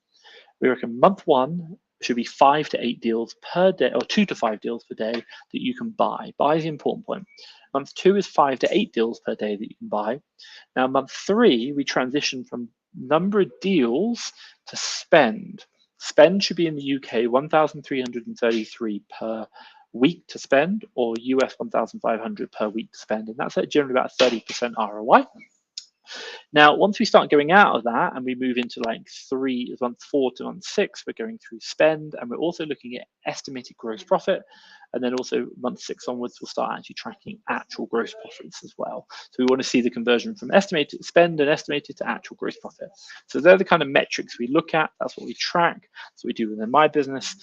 S1: we recommend month 1 should be 5 to 8 deals per day, or 2 to 5 deals per day that you can buy. Buy is the important point. Month 2 is 5 to 8 deals per day that you can buy. Now, month 3, we transition from number of deals to spend. Spend should be in the UK 1,333 per week to spend, or US 1,500 per week to spend, and that's generally about 30% ROI. Now, once we start going out of that and we move into like month 4 to month 6, we're going through spend, and we're also looking at estimated gross profit. And then also month 6 onwards, we'll start actually tracking actual gross profits as well. So we want to see the conversion from estimated spend and estimated to actual gross profit. So they're the kind of metrics we look at. That's what we track. That's what we do within my business.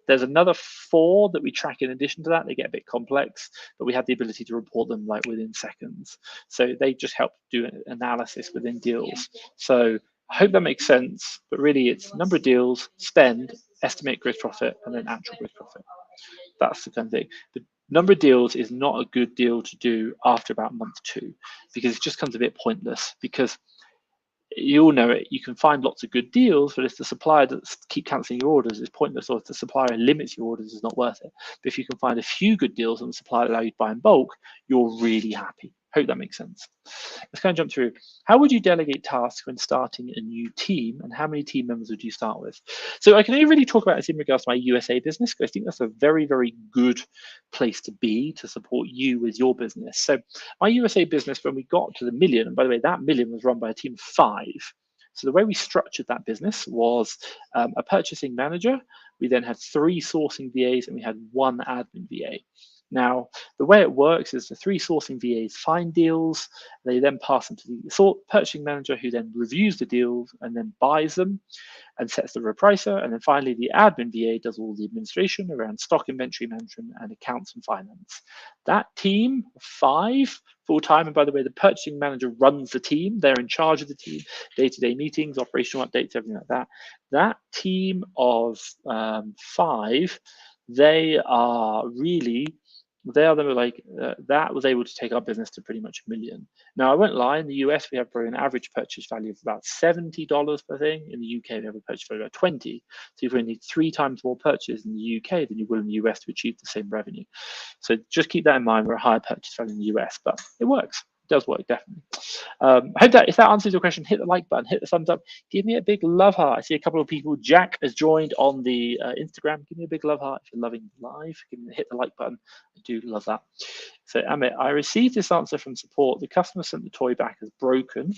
S1: There's another 4 that we track in addition to that. They get a bit complex, but we have the ability to report them like within seconds. So they just help do an analysis within deals. So I hope that makes sense, but really it's number of deals, spend, estimate gross profit, and then actual gross profit. That's the kind of thing. The number of deals is not a good deal to do after about month 2, because it just becomes a bit pointless, because you all know it, you can find lots of good deals, but if the supplier that keep cancelling your orders, it's pointless, or if the supplier limits your orders, it's not worth it. But if you can find a few good deals and the supplier allow you to buy in bulk, you're really happy. Hope that makes sense. Let's kind of jump through. How would you delegate tasks when starting a new team, and how many team members would you start with? So I can only really talk about this in regards to my USA business, because I think that's a very, very good place to be to support you with your business. So my USA business, when we got to the million, and by the way, that million was run by a team of 5. So the way we structured that business was a purchasing manager. We then had 3 sourcing VAs, and we had 1 admin VA. Now, the way it works is the 3 sourcing VAs find deals. They then pass them to the purchasing manager, who then reviews the deals and then buys them and sets the repricer. And then finally, the admin VA does all the administration around stock inventory management and accounts and finance. That team of 5 full-time, and by the way, the purchasing manager runs the team. They're in charge of the team, day-to-day meetings, operational updates, everything like that. That team of 5, they are that was able to take our business to pretty much $1 million. Now, I won't lie, in the US, we have probably an average purchase value of about $70 per thing. In the UK, we have a purchase value of about 20. So you probably need 3 times more purchases in the UK than you will in the US to achieve the same revenue. So just keep that in mind. We're a higher purchase value in the US, but it works. It does work, definitely. I hope that if that answers your question, hit the like button, hit the thumbs up, give me a big love heart. I see a couple of people. Jack has joined on the Instagram. Give me a big love heart if you're loving live. Hit the like button. I do love that. So Amit, I received this answer from support. The customer sent the toy back as broken.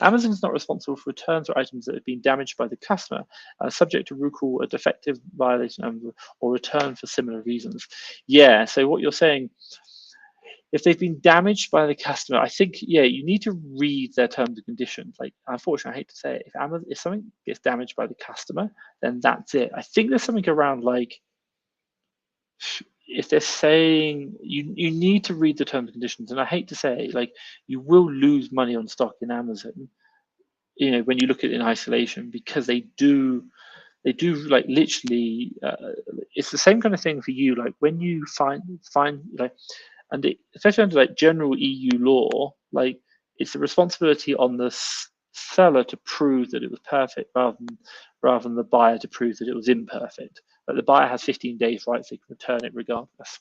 S1: Amazon is not responsible for returns or items that have been damaged by the customer, subject to recall, a defective violation, or return for similar reasons. Yeah, so what you're saying, if they've been damaged by the customer, I think, yeah, you need to read their terms and conditions. Like, unfortunately, I hate to say it, if something gets damaged by the customer, then that's it. I think there's something around, like, if they're saying you need to read the terms and conditions, and I hate to say, like, you will lose money on stock in Amazon, when you look at it in isolation, because they do like literally, it's the same kind of thing for you. Like when you find like, and especially under like general EU law, like it's the responsibility on the seller to prove that it was perfect rather than the buyer to prove that it was imperfect. Like the buyer has 15 days, right, so you can return it regardless.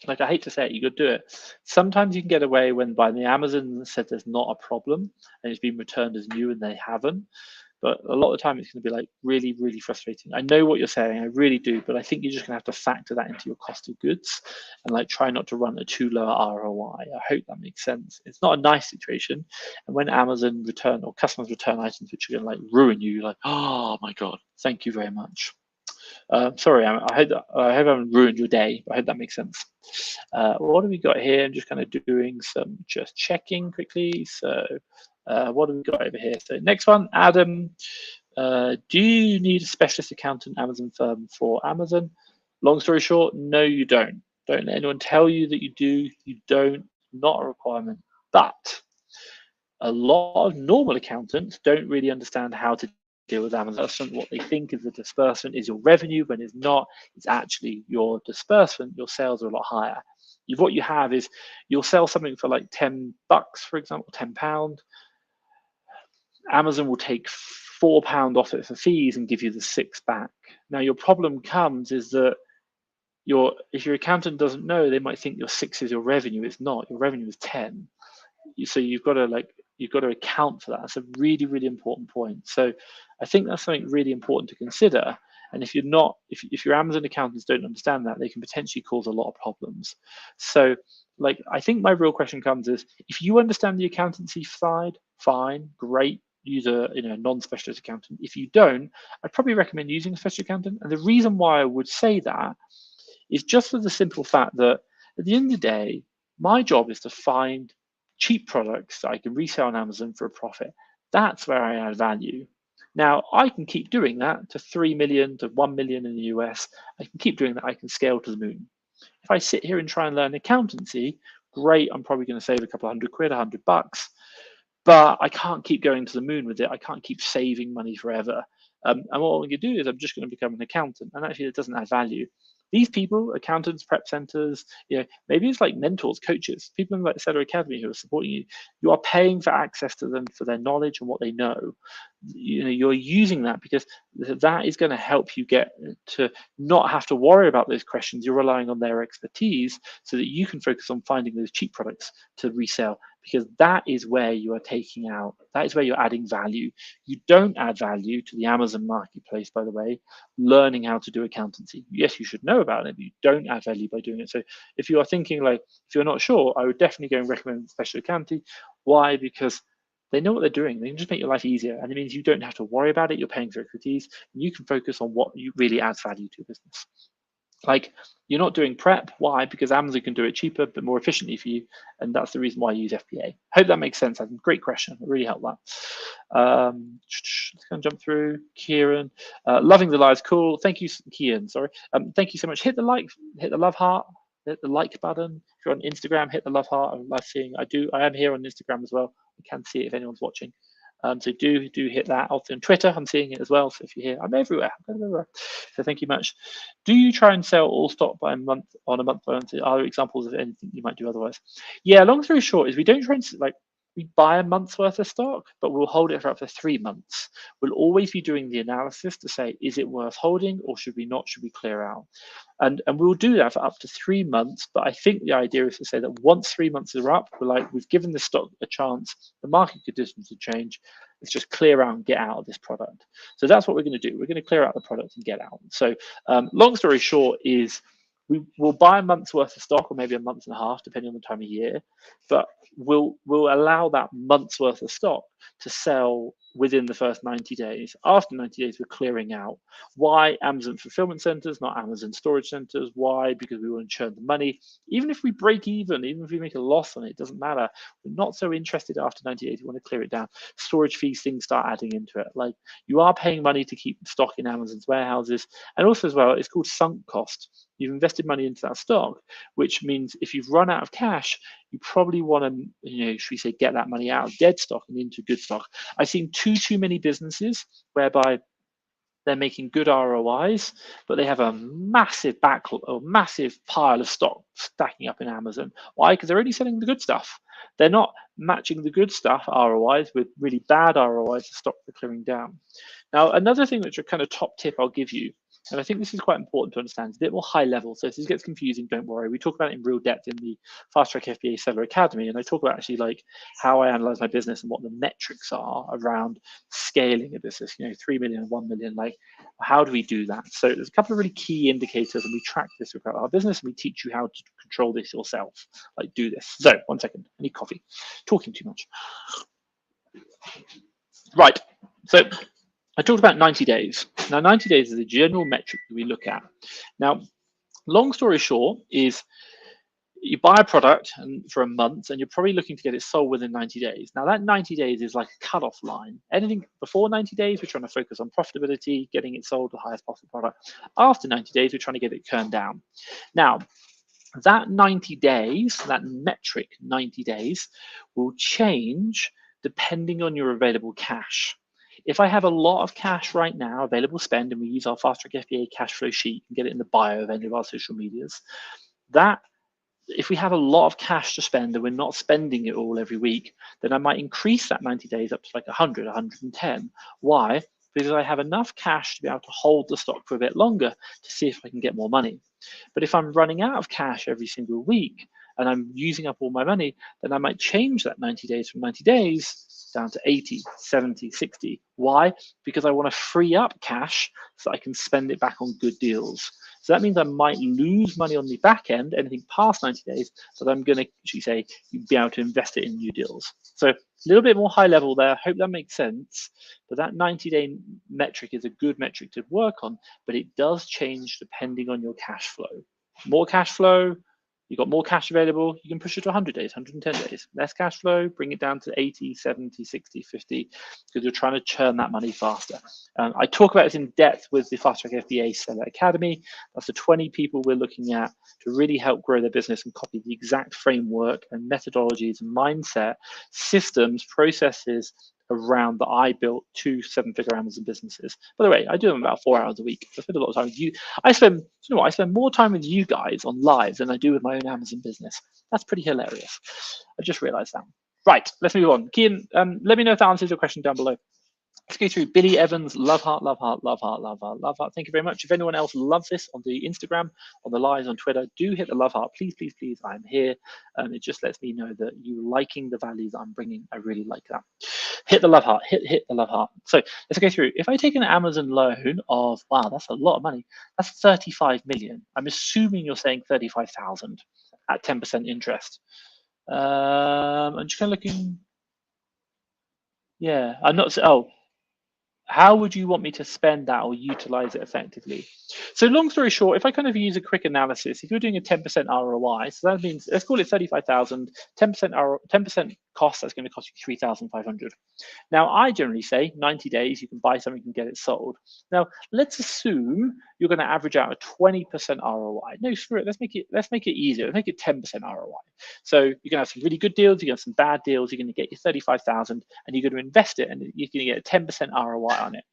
S1: Like, I hate to say it, you could do it. Sometimes you can get away when by the Amazon said there's not a problem and it's been returned as new and they haven't. But a lot of the time it's going to be like really, really frustrating. I know what you're saying, I really do, but I think you're just going to have to factor that into your cost of goods and like try not to run a too low ROI. I hope that makes sense. It's not a nice situation. And when Amazon return or customers return items which are going to like ruin you, you're like, oh my God, thank you very much. Sorry, I hope I haven't ruined your day, but I hope that makes sense. What have we got here? I'm just kind of doing some just checking quickly. So what have we got over here? So next one, Adam, do you need a specialist accountant Amazon firm for Amazon? Long story short, no, you don't. Don't let anyone tell you that you do. You don't, not a requirement. But a lot of normal accountants don't really understand how to deal with Amazon. What they think is the disbursement is your revenue, when it's not. It's actually your disbursement. Your sales are a lot higher. What you have is you'll sell something for like $10, for example, £10. Amazon will take £4 off it for fees and give you the 6 back. Now your problem comes is that if your accountant doesn't know, they might think your 6 is your revenue. It's not. Your revenue is 10. So you've got to account for that. That's a really, really important point. So I think that's something really important to consider. And if your Amazon accountants don't understand that, they can potentially cause a lot of problems. So like, I think my real question comes is, if you understand the accountancy side, fine, great, use a non-specialist accountant. If you don't, I'd probably recommend using a specialist accountant. And the reason why I would say that is just for the simple fact that at the end of the day, my job is to find cheap products that I can resell on Amazon for a profit. That's where I add value. Now, I can keep doing that to 3 million, to 1 million in the US. I can keep doing that. I can scale to the moon. If I sit here and try and learn accountancy, great, I'm probably going to save a couple of £100, $100, but I can't keep going to the moon with it. I can't keep saving money forever. And what I'm going to do is I'm just going to become an accountant, and actually it doesn't add value. These people, accountants, prep centers, maybe it's like mentors, coaches, people in like Seller Academy who are supporting you. You are paying for access to them for their knowledge and what they know. You're using that because that is going to help you get to not have to worry about those questions. You're relying on their expertise so that you can focus on finding those cheap products to resell, because that is where you are taking out, that is where you're adding value. You don't add value to the Amazon marketplace, by the way, learning how to do accountancy. Yes, you should know about it, but you don't add value by doing it. So if you are thinking like, if you're not sure, I would definitely go and recommend Special Accountancy. Why? Because they know what they're doing. They can just make your life easier. And it means you don't have to worry about it. You're paying for expertise, and you can focus on what really adds value to your business. Like, you're not doing prep. Why? Because Amazon can do it cheaper but more efficiently for you, and that's the reason why I use FBA. Hope that makes sense. Great question. It really helped that. Let's go and jump through. Kieran, loving the lives. Cool. Thank you, Kian. Sorry. Thank you so much. Hit the like, hit the love heart, hit the like button. If you're on Instagram, hit the love heart. I love seeing. I am here on Instagram as well. I can see it if anyone's watching. So do hit that. Also on Twitter, I'm seeing it as well. So if you're here, I'm everywhere. So thank you much. Do you try and sell all stock by a month on a month? Are there examples of anything you might do otherwise? Yeah, long story short is we don't try and we buy a month's worth of stock, but we'll hold it for up to 3 months. We'll always be doing the analysis to say, is it worth holding or should we not? Should we clear out? And we'll do that for up to 3 months. But I think the idea is to say that once 3 months are up, we've given the stock a chance, the market conditions will change. Let's just clear out and get out of this product. So that's what we're going to do. We're going to clear out the product and get out. So long story short is we will buy a month's worth of stock, or maybe a month and a half, depending on the time of year, but we'll allow that month's worth of stock to sell within the first 90 days. After 90 days, we're clearing out. Why Amazon fulfillment centers, not Amazon storage centers? Why? Because we want to churn the money. Even if we break even, even if we make a loss on it, it doesn't matter. We're not so interested after 90 days. We want to clear it down. Storage fees, things start adding into it. Like, you are paying money to keep stock in Amazon's warehouses. And also as well, it's called sunk cost. You've invested money into that stock, which means if you've run out of cash, you probably want to, should we say, get that money out of dead stock and into good stock. I've seen too many businesses whereby they're making good ROIs, but they have a massive backlog or massive pile of stock stacking up in Amazon. Why? Because they're only selling the good stuff. They're not matching the good stuff ROIs with really bad ROIs to stock they're clearing down. Now, another thing which a kind of top tip I'll give you, and I think this is quite important to understand, it's a bit more high level. So if this gets confusing, don't worry. We talk about it in real depth in the Fast Track FBA Seller Academy. And I talk about actually like how I analyze my business and what the metrics are around scaling a business, 3 million, 1 million, like how do we do that? So there's a couple of really key indicators, and we track this throughout our business, and we teach you how to control this yourself, like do this. So 1 second, I need coffee, talking too much. Right, so I talked about 90 days. Now, 90 days is a general metric that we look at. Now, long story short is you buy a product for a month and you're probably looking to get it sold within 90 days. Now, that 90 days is like a cutoff line. Anything before 90 days, we're trying to focus on profitability, getting it sold, the highest possible product. After 90 days, we're trying to get it turned down. Now, that 90 days, that metric 90 days, will change depending on your available cash. If I have a lot of cash right now, available spend, and we use our Fast Track FBA cash flow sheet and get it in the bio of any of our social medias, that if we have a lot of cash to spend and we're not spending it all every week, then I might increase that 90 days up to like 100, 110. Why? Because I have enough cash to be able to hold the stock for a bit longer to see if I can get more money. But if I'm running out of cash every single week and I'm using up all my money, then I might change that 90 days from 90 days down to 80, 70, 60. Why? Because I want to free up cash so I can spend it back on good deals. So that means I might lose money on the back end, anything past 90 days, but I'm going to actually say be able to invest it in new deals. So a little bit more high level there. Hope that makes sense. But that 90-day metric is a good metric to work on, but it does change depending on your cash flow. More cash flow, you've got more cash available, you can push it to 100 days, 110 days. Less cash flow, bring it down to 80, 70, 60, 50, because you're trying to churn that money faster. I talk about this in depth with the Fast Track FBA Seller Academy. That's the 20 people we're looking at to really help grow their business and copy the exact framework and methodologies, mindset, systems, processes around that I built 2 7-figure Amazon businesses. By the way, I do them about 4 hours a week. I spend a lot of time with you. I spend more time with you guys on live than I do with my own Amazon business. That's pretty hilarious. I just realized that. Right, let's move on. Kian, let me know if that answers your question down below. Let's go through Billy Evans, love heart, love heart, love heart, love heart, love heart. Thank you very much. If anyone else loves this on the Instagram, on the lives, on Twitter, do hit the love heart. Please, please, please, I'm here. It just lets me know that you liking the values I'm bringing. I really like that. Hit the love heart, hit the love heart. So let's go through. If I take an Amazon loan of, wow, that's a lot of money. That's 35 million. I'm assuming you're saying 35,000 at 10% interest. I'm just kind of looking. Yeah, I'm not, oh, how would you want me to spend that or utilize it effectively? So long story short, if I kind of use a quick analysis, if you're doing a 10% ROI, so that means, let's call it 35,000, 10% cost, that's going to cost you 3,500. Now, I generally say 90 days, you can buy something and get it sold. Now, let's assume you're going to average out a 20% ROI. No, screw it. Let's make it easier. Let's make it 10% ROI. So you're going to have some really good deals. You're going to have some bad deals. You're going to get your 35,000 and you're going to invest it and you're going to get a 10% ROI on it.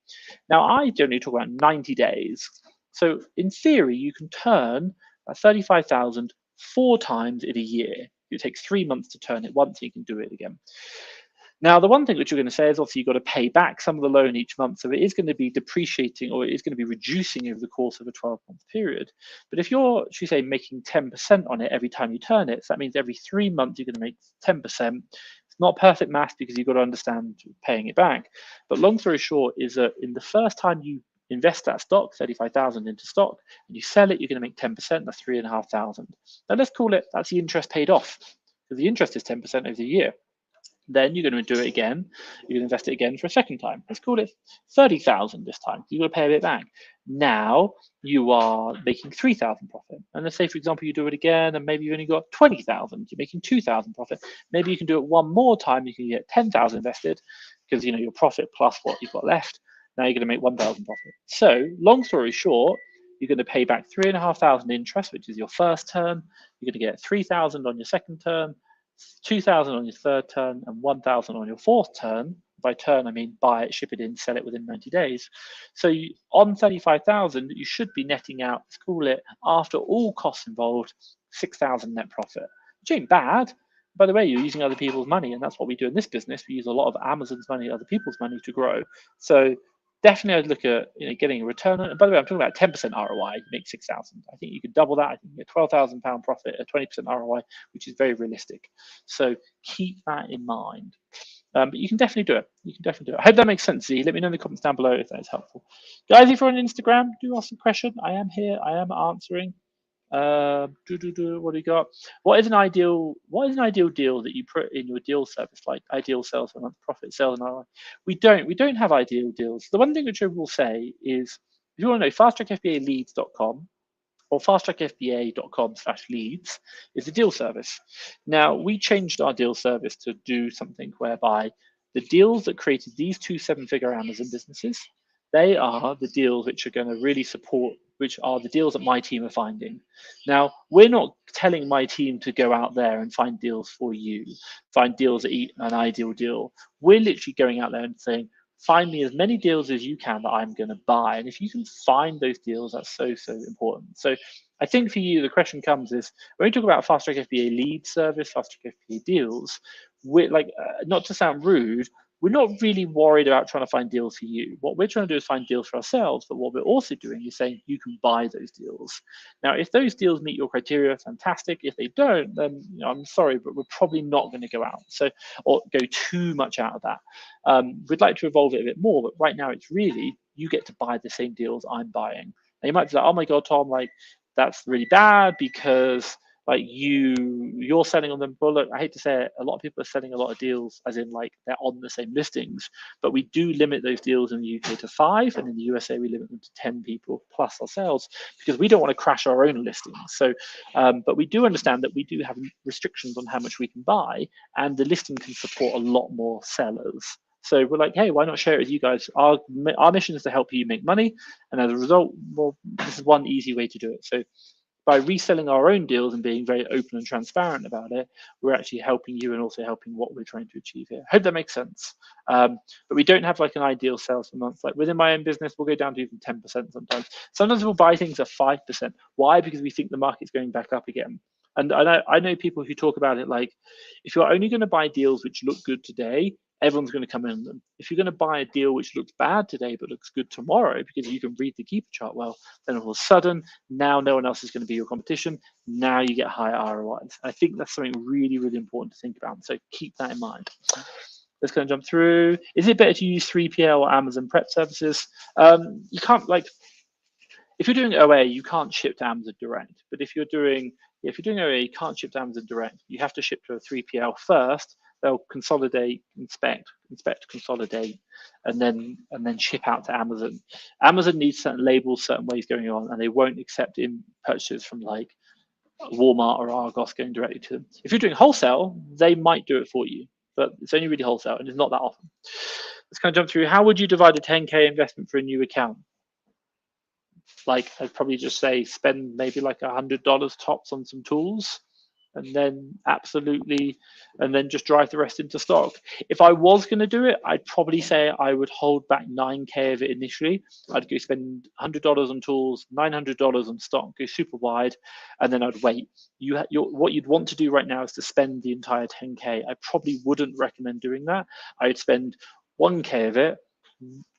S1: Now, I generally talk about 90 days. So in theory, you can turn 35,000 4 times in a year. It takes 3 months to turn it once, and you can do it again. Now, the one thing that you're going to say is obviously you've got to pay back some of the loan each month. So it is going to be depreciating, or it is going to be reducing over the course of a 12-month period. But if you're, should we say, making 10% on it every time you turn it, so that means every 3 months you're going to make 10%. It's not perfect math because you've got to understand paying it back. But long story short is that in the first time you invest that stock, 35,000 into stock, and you sell it, you're going to make 10%. That's 3,500. Now let's call it, that's the interest paid off, because the interest is 10% over the year. Then you're going to do it again. You're going to invest it again for a second time. Let's call it 30,000 this time. You've got to pay a bit back. Now you are making 3,000 profit. And let's say, for example, you do it again, and maybe you only got 20,000. You're making 2,000 profit. Maybe you can do it one more time. You can get 10,000 invested because your profit plus what you've got left. Now you're going to make 1,000 profit. So long story short, you're going to pay back 3,500 interest, which is your first term. You're going to get 3,000 on your second term, 2,000 on your third turn, and 1,000 on your fourth turn. By turn, I mean buy it, ship it in, sell it within 90 days. So on 35,000, you should be netting out, let's call it, after all costs involved, 6,000 net profit, which ain't bad. By the way, you're using other people's money, and that's what we do in this business. We use a lot of Amazon's money, other people's money to grow. So definitely I'd look at getting a return on it. And by the way, I'm talking about 10% ROI, you make 6,000. I think you could double that. I think you get £12,000 profit at 20% ROI, which is very realistic. So keep that in mind. But you can definitely do it. You can definitely do it. I hope that makes sense, Z. Let me know in the comments down below if that is helpful. Guys, if you're on Instagram, do ask a question. I am here. I am answering. What do you got? What is an ideal deal that you put in your deal service, like ideal sales per month, profit, sales and ROI? We don't have ideal deals. The one thing which I will say is, if you want to know, fasttrackfbaleads.com or fasttrackfba.com/leads is the deal service. Now, we changed our deal service to do something whereby the deals that created these 2 7-figure Amazon businesses, they are the deals which are going to really support, which are the deals that my team are finding. Now, we're not telling my team to go out there and find deals for you, find deals that eat an ideal deal. We're literally going out there and saying, find me as many deals as you can that I'm going to buy. And if you can find those deals, that's so important. So I think for you, the question comes is, when we talk about Fast Track FBA lead service, Fast Track FBA deals, we're like, not to sound rude, we're not really worried about trying to find deals for you. What we're trying to do is find deals for ourselves, but what we're also doing is saying you can buy those deals. Now, if those deals meet your criteria, fantastic. If they don't, then I'm sorry, but we're probably not going to go out or go too much out of that. We'd like to evolve it a bit more, but right now it's really, you get to buy the same deals I'm buying. Now you might be like, oh my God, Tom, like that's really bad because like you're selling on them. Well, look, I hate to say it, a lot of people are selling a lot of deals as in like they're on the same listings, but we do limit those deals in the UK to 5, and in the USA we limit them to 10 people plus ourselves because we don't want to crash our own listings. So, but we do understand that we do have restrictions on how much we can buy, and the listing can support a lot more sellers. So we're like, hey, why not share it with you guys? Our mission is to help you make money, and as a result, well, this is one easy way to do it. So by reselling our own deals and being very open and transparent about it, we're actually helping you and also helping what we're trying to achieve here. I hope that makes sense. But we don't have like an ideal sales per month. Like within my own business, we'll go down to even 10% sometimes. Sometimes we'll buy things at 5%. Why? Because we think the market's going back up again. And I know people who talk about it like, if you're only going to buy deals which look good today, everyone's going to come in them. If you're going to buy a deal which looks bad today but looks good tomorrow because you can read the keeper chart well, then all of a sudden now no one else is going to be your competition. Now you get higher ROIs. I think that's something really, really important to think about. So keep that in mind. Let's kind of jump through. Is it better to use 3PL or Amazon prep services? You can't, like, if you're doing OA, you can't ship to Amazon direct. But if you're doing OA, you can't ship to Amazon direct. You have to ship to a 3PL first. They'll consolidate, inspect, consolidate, and then ship out to Amazon. Amazon needs certain labels, certain ways going on, and they won't accept in purchases from like Walmart or Argos going directly to them. If you're doing wholesale, they might do it for you, but it's only really wholesale and it's not that often. Let's kind of jump through. How would you divide a 10K investment for a new account? Like, I'd probably just say spend maybe like $100 tops on some tools, and then just drive the rest into stock. If I was going to do it, I'd probably say I would hold back 9K of it initially. I'd go spend $100 on tools, $900 on stock, go super wide, and then I'd wait. What you'd want to do right now is to spend the entire 10K. I probably wouldn't recommend doing that. I'd spend 1K of it,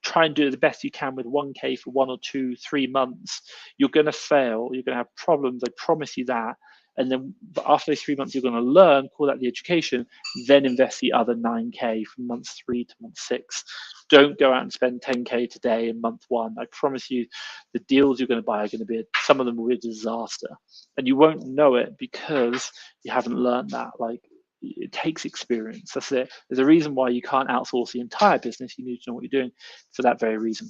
S1: try and do the best you can with 1K for 1 or 2, 3 months. You're going to fail. You're going to have problems. I promise you that. And then after those 3 months, you're going to learn, call that the education, then invest the other 9K from month 3 to month 6. Don't go out and spend 10K today in month 1. I promise you, the deals you're going to buy are going to be, some of them will be a disaster. And you won't know it because you haven't learned that. Like, it takes experience. That's it. There's a reason why you can't outsource the entire business. You need to know what you're doing for that very reason.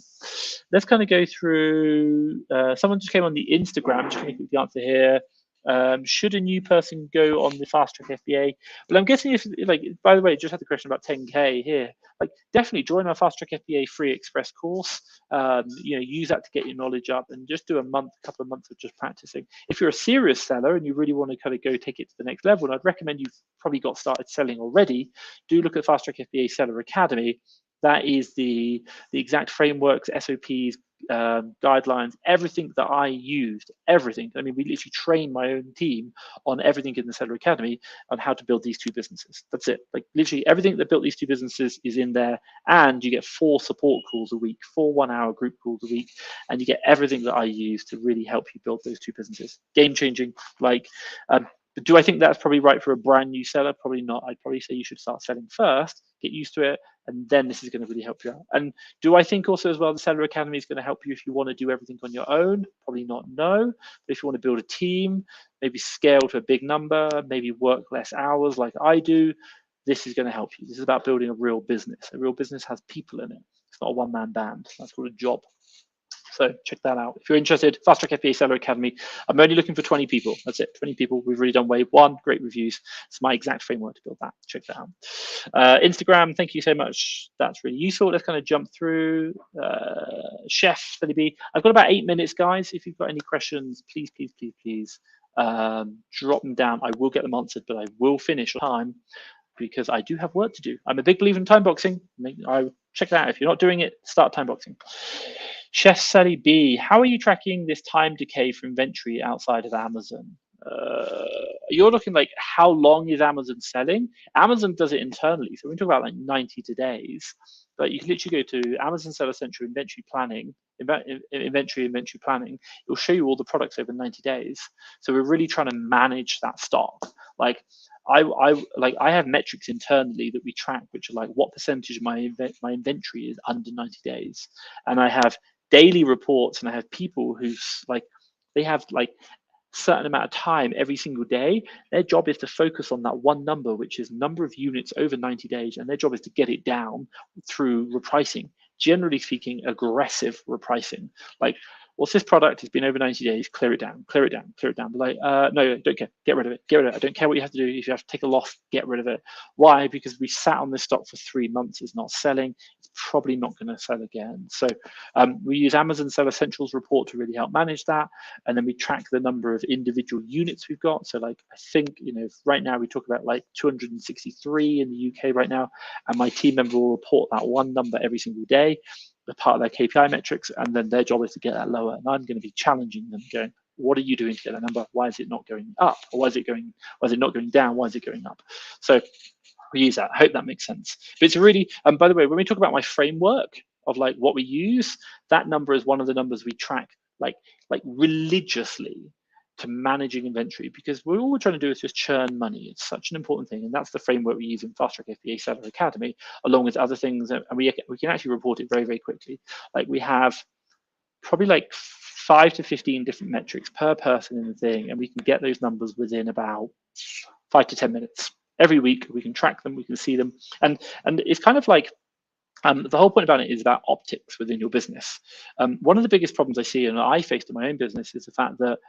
S1: Let's kind of go through. Someone just came on the Instagram. Just going to quickly answer here. Should a new person go on the fast track FBA? Well, I'm guessing if, like, by the way, just had the question about 10K here. Like, definitely join our fast track FBA free express course. Use that to get your knowledge up and just do a couple of months of just practicing. If you're a serious seller and you really want to kind of go take it to the next level, and I'd recommend you've probably got started selling already, do look at Fast Track FBA Seller Academy. That is the exact frameworks, SOPs, guidelines, everything that I used, everything. I mean, we literally trained my own team on everything in the Seller Academy on how to build these 2 businesses. That's it. Like, literally everything that built these 2 businesses is in there, and you get 4 support calls a week, 4 1-hour group calls a week, and you get everything that I use to really help you build those 2 businesses. Game changing. Like, do I think that's probably right for a brand new seller? Probably not. I'd probably say you should start selling first, get used to it, and then this is going to really help you out. And do I think also as well the Seller Academy is going to help you if you want to do everything on your own? Probably not, no. But if you want to build a team, maybe scale to a big number, maybe work less hours like I do, this is going to help you. This is about building a real business. A real business has people in it. It's not a one-man band. That's called a job. So check that out. If you're interested, Fast Track FBA Seller Academy. I'm only looking for 20 people. That's it, 20 people. We've already done wave 1, great reviews. It's my exact framework to build that. Check that out. Instagram, thank you so much. That's really useful. Let's kind of jump through. Chef Philly B. I've got about 8 minutes, guys. If you've got any questions, please drop them down. I will get them answered, but I will finish on time because I do have work to do. I'm a big believer in time boxing. I check that out. If you're not doing it, start time boxing. Chef Sally B, how are you tracking this time decay for inventory outside of Amazon? You're looking like how long is Amazon selling? Amazon does it internally, so we talk about like 90 days. But you can literally go to Amazon Seller Central Inventory Planning, inventory planning. It'll show you all the products over 90 days. So we're really trying to manage that stock. Like I have metrics internally that we track, which are like what percentage of my inventory is under 90 days, and I have daily reports, and I have people who's like, they have like certain amount of time every single day. Their job is to focus on that one number, which is number of units over 90 days, and their job is to get it down through repricing. Generally speaking, aggressive repricing. Like, what's this product? It's been over 90 days. Clear it down, clear it down, clear it down. They're like, no, don't care. Get rid of it. Get rid of it. I don't care what you have to do. If you have to take a loss, get rid of it. Why? Because we sat on this stock for 3 months. It's not selling. It's probably not going to sell again. So we use Amazon Seller Essentials report to really help manage that. And then we track the number of individual units we've got. So like, I think, right now we talk about like 263 in the UK right now. And my team member will report that one number every single day, as part of their KPI metrics, and then their job is to get that lower. And I'm going to be challenging them, going, what are you doing to get that number? Why is it not going up? Or why is it not going down? Why is it going up? So we use that. I hope that makes sense. But it's really, by the way, when we talk about my framework of like what we use, that number is one of the numbers we track like religiously to managing inventory, because all we're trying to do is just churn money. It's such an important thing, and that's the framework we use in Fast Track FBA Seller Academy, along with other things, and we can actually report it very, very quickly. Like we have probably like 5 to 15 different metrics per person in the thing, and we can get those numbers within about 5 to 10 minutes. Every week we can track them, we can see them, and it's kind of like the whole point about it is about optics within your business. One of the biggest problems I see and I faced in my own business is the fact that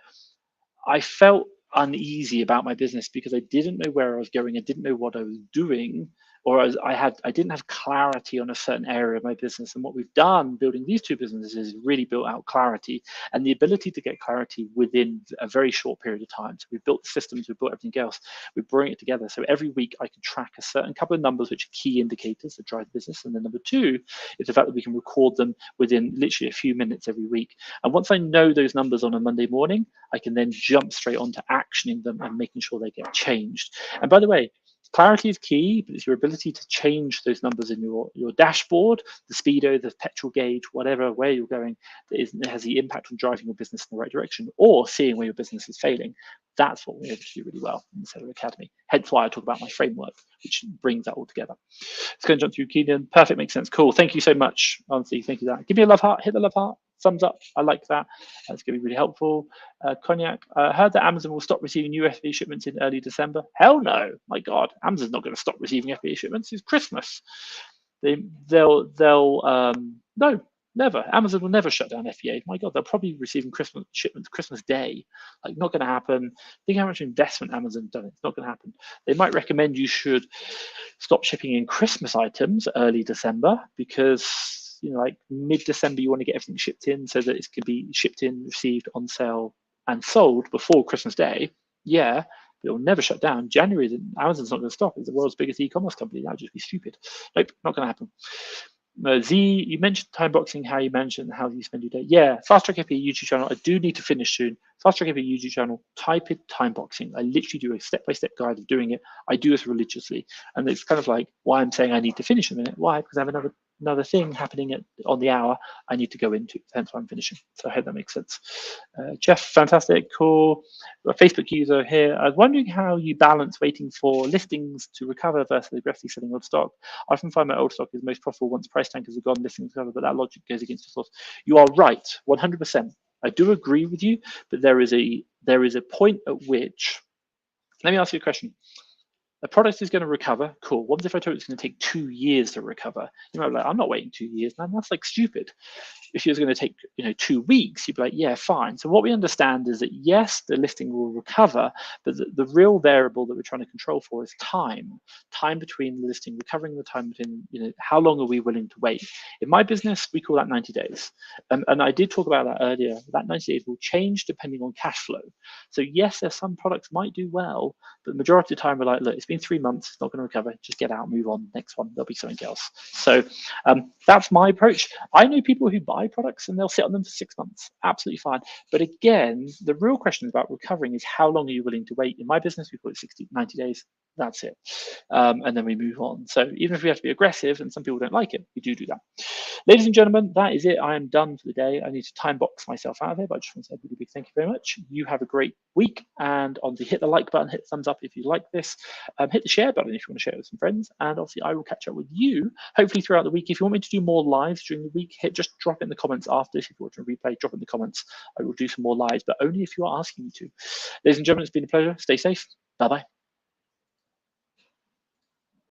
S1: I felt uneasy about my business because I didn't know where I was going. I didn't know what I was doing, or I didn't have clarity on a certain area of my business. And what we've done building these two businesses is really built out clarity and the ability to get clarity within a very short period of time. So we've built the systems, we've built everything else, we bring it together. So every week I can track a certain couple of numbers, which are key indicators that drive the business. And then number two is the fact that we can record them within literally a few minutes every week. And once I know those numbers on a Monday morning, I can then jump straight onto actioning them and making sure they get changed. And by the way, clarity is key, but it's your ability to change those numbers in your dashboard, the speedo, the petrol gauge, whatever, where you're going, that has the impact on driving your business in the right direction or seeing where your business is failing. That's what we're able to do really well in the Seller Academy. Hence why I talk about my framework, which brings that all together. It's going to jump through Keenan. Perfect, makes sense. Cool. Thank you so much, Anthony. Thank you for that. Give me a love heart, hit the love heart. Thumbs up. I like that. That's going to be really helpful. Cognac, heard that Amazon will stop receiving new FBA shipments in early December. Hell no. My God, Amazon's not going to stop receiving FBA shipments. It's Christmas. They'll no, never. Amazon will never shut down FBA. My God, they'll probably be receiving Christmas shipments Christmas Day. Like, not going to happen. Think how much investment Amazon's done. It's not going to happen. They might recommend you should stop shipping in Christmas items early December because, like mid-December, you want to get everything shipped in so that it can be shipped in, received, on sale, and sold before Christmas Day. Yeah, but it'll never shut down. January, Amazon's not going to stop. It's the world's biggest e-commerce company. That would just be stupid. Nope, not going to happen. Z, you mentioned time boxing, how you mentioned how you spend your day. Yeah, Fast Track FBA YouTube channel. I do need to finish soon. Fast Track FBA YouTube channel. Type in time boxing. I literally do a step-by-step guide of doing it. I do this religiously, and it's kind of like why I'm saying I need to finish in a minute. Why? Because I have another thing happening on the hour I need to go into. Hence why I'm finishing. So I hope that makes sense. Jeff, fantastic, cool. A Facebook user here. I was wondering how you balance waiting for listings to recover versus aggressively selling old stock. I often find my old stock is most profitable once price tankers are gone, listings recover, but that logic goes against the source. You are right, 100%. I do agree with you, but there is a point at which, let me ask you a question. A product is going to recover, cool. What if I told you it's going to take 2 years to recover? You might be like, I'm not waiting 2 years, man. That's like stupid. If it was going to take 2 weeks, you'd be like, yeah, fine. So what we understand is that yes, the listing will recover, but the real variable that we're trying to control for is time between the listing recovering, the time between how long are we willing to wait. In my business, we call that 90 days, and I did talk about that earlier. That 90 days will change depending on cash flow. So yes, there's some products might do well, but the majority of the time we're like, look, it's been 3 months, it's not going to recover, just get out, move on, next one, there'll be something else. So that's my approach. I know people who buy products and they'll sit on them for 6 months, absolutely fine. But again, the real question about recovering is how long are you willing to wait? In my business, we call it 90 days. That's it. And then we move on. So even if we have to be aggressive and some people don't like it, we do that. Ladies and gentlemen, that is it. I am done for the day. I need to time box myself out of here, but I just want to say a really big thank you very much. You have a great week, and obviously hit the like button, hit the thumbs up if you like this, hit the share button if you want to share it with some friends, and obviously I will catch up with you hopefully throughout the week. If you want me to do more lives during the week, just drop it in the comments after. If you're watching a replay, drop it in the comments. I will do some more lives, but only if you are asking me to. Ladies and gentlemen, it's been a pleasure. Stay safe. Bye-bye.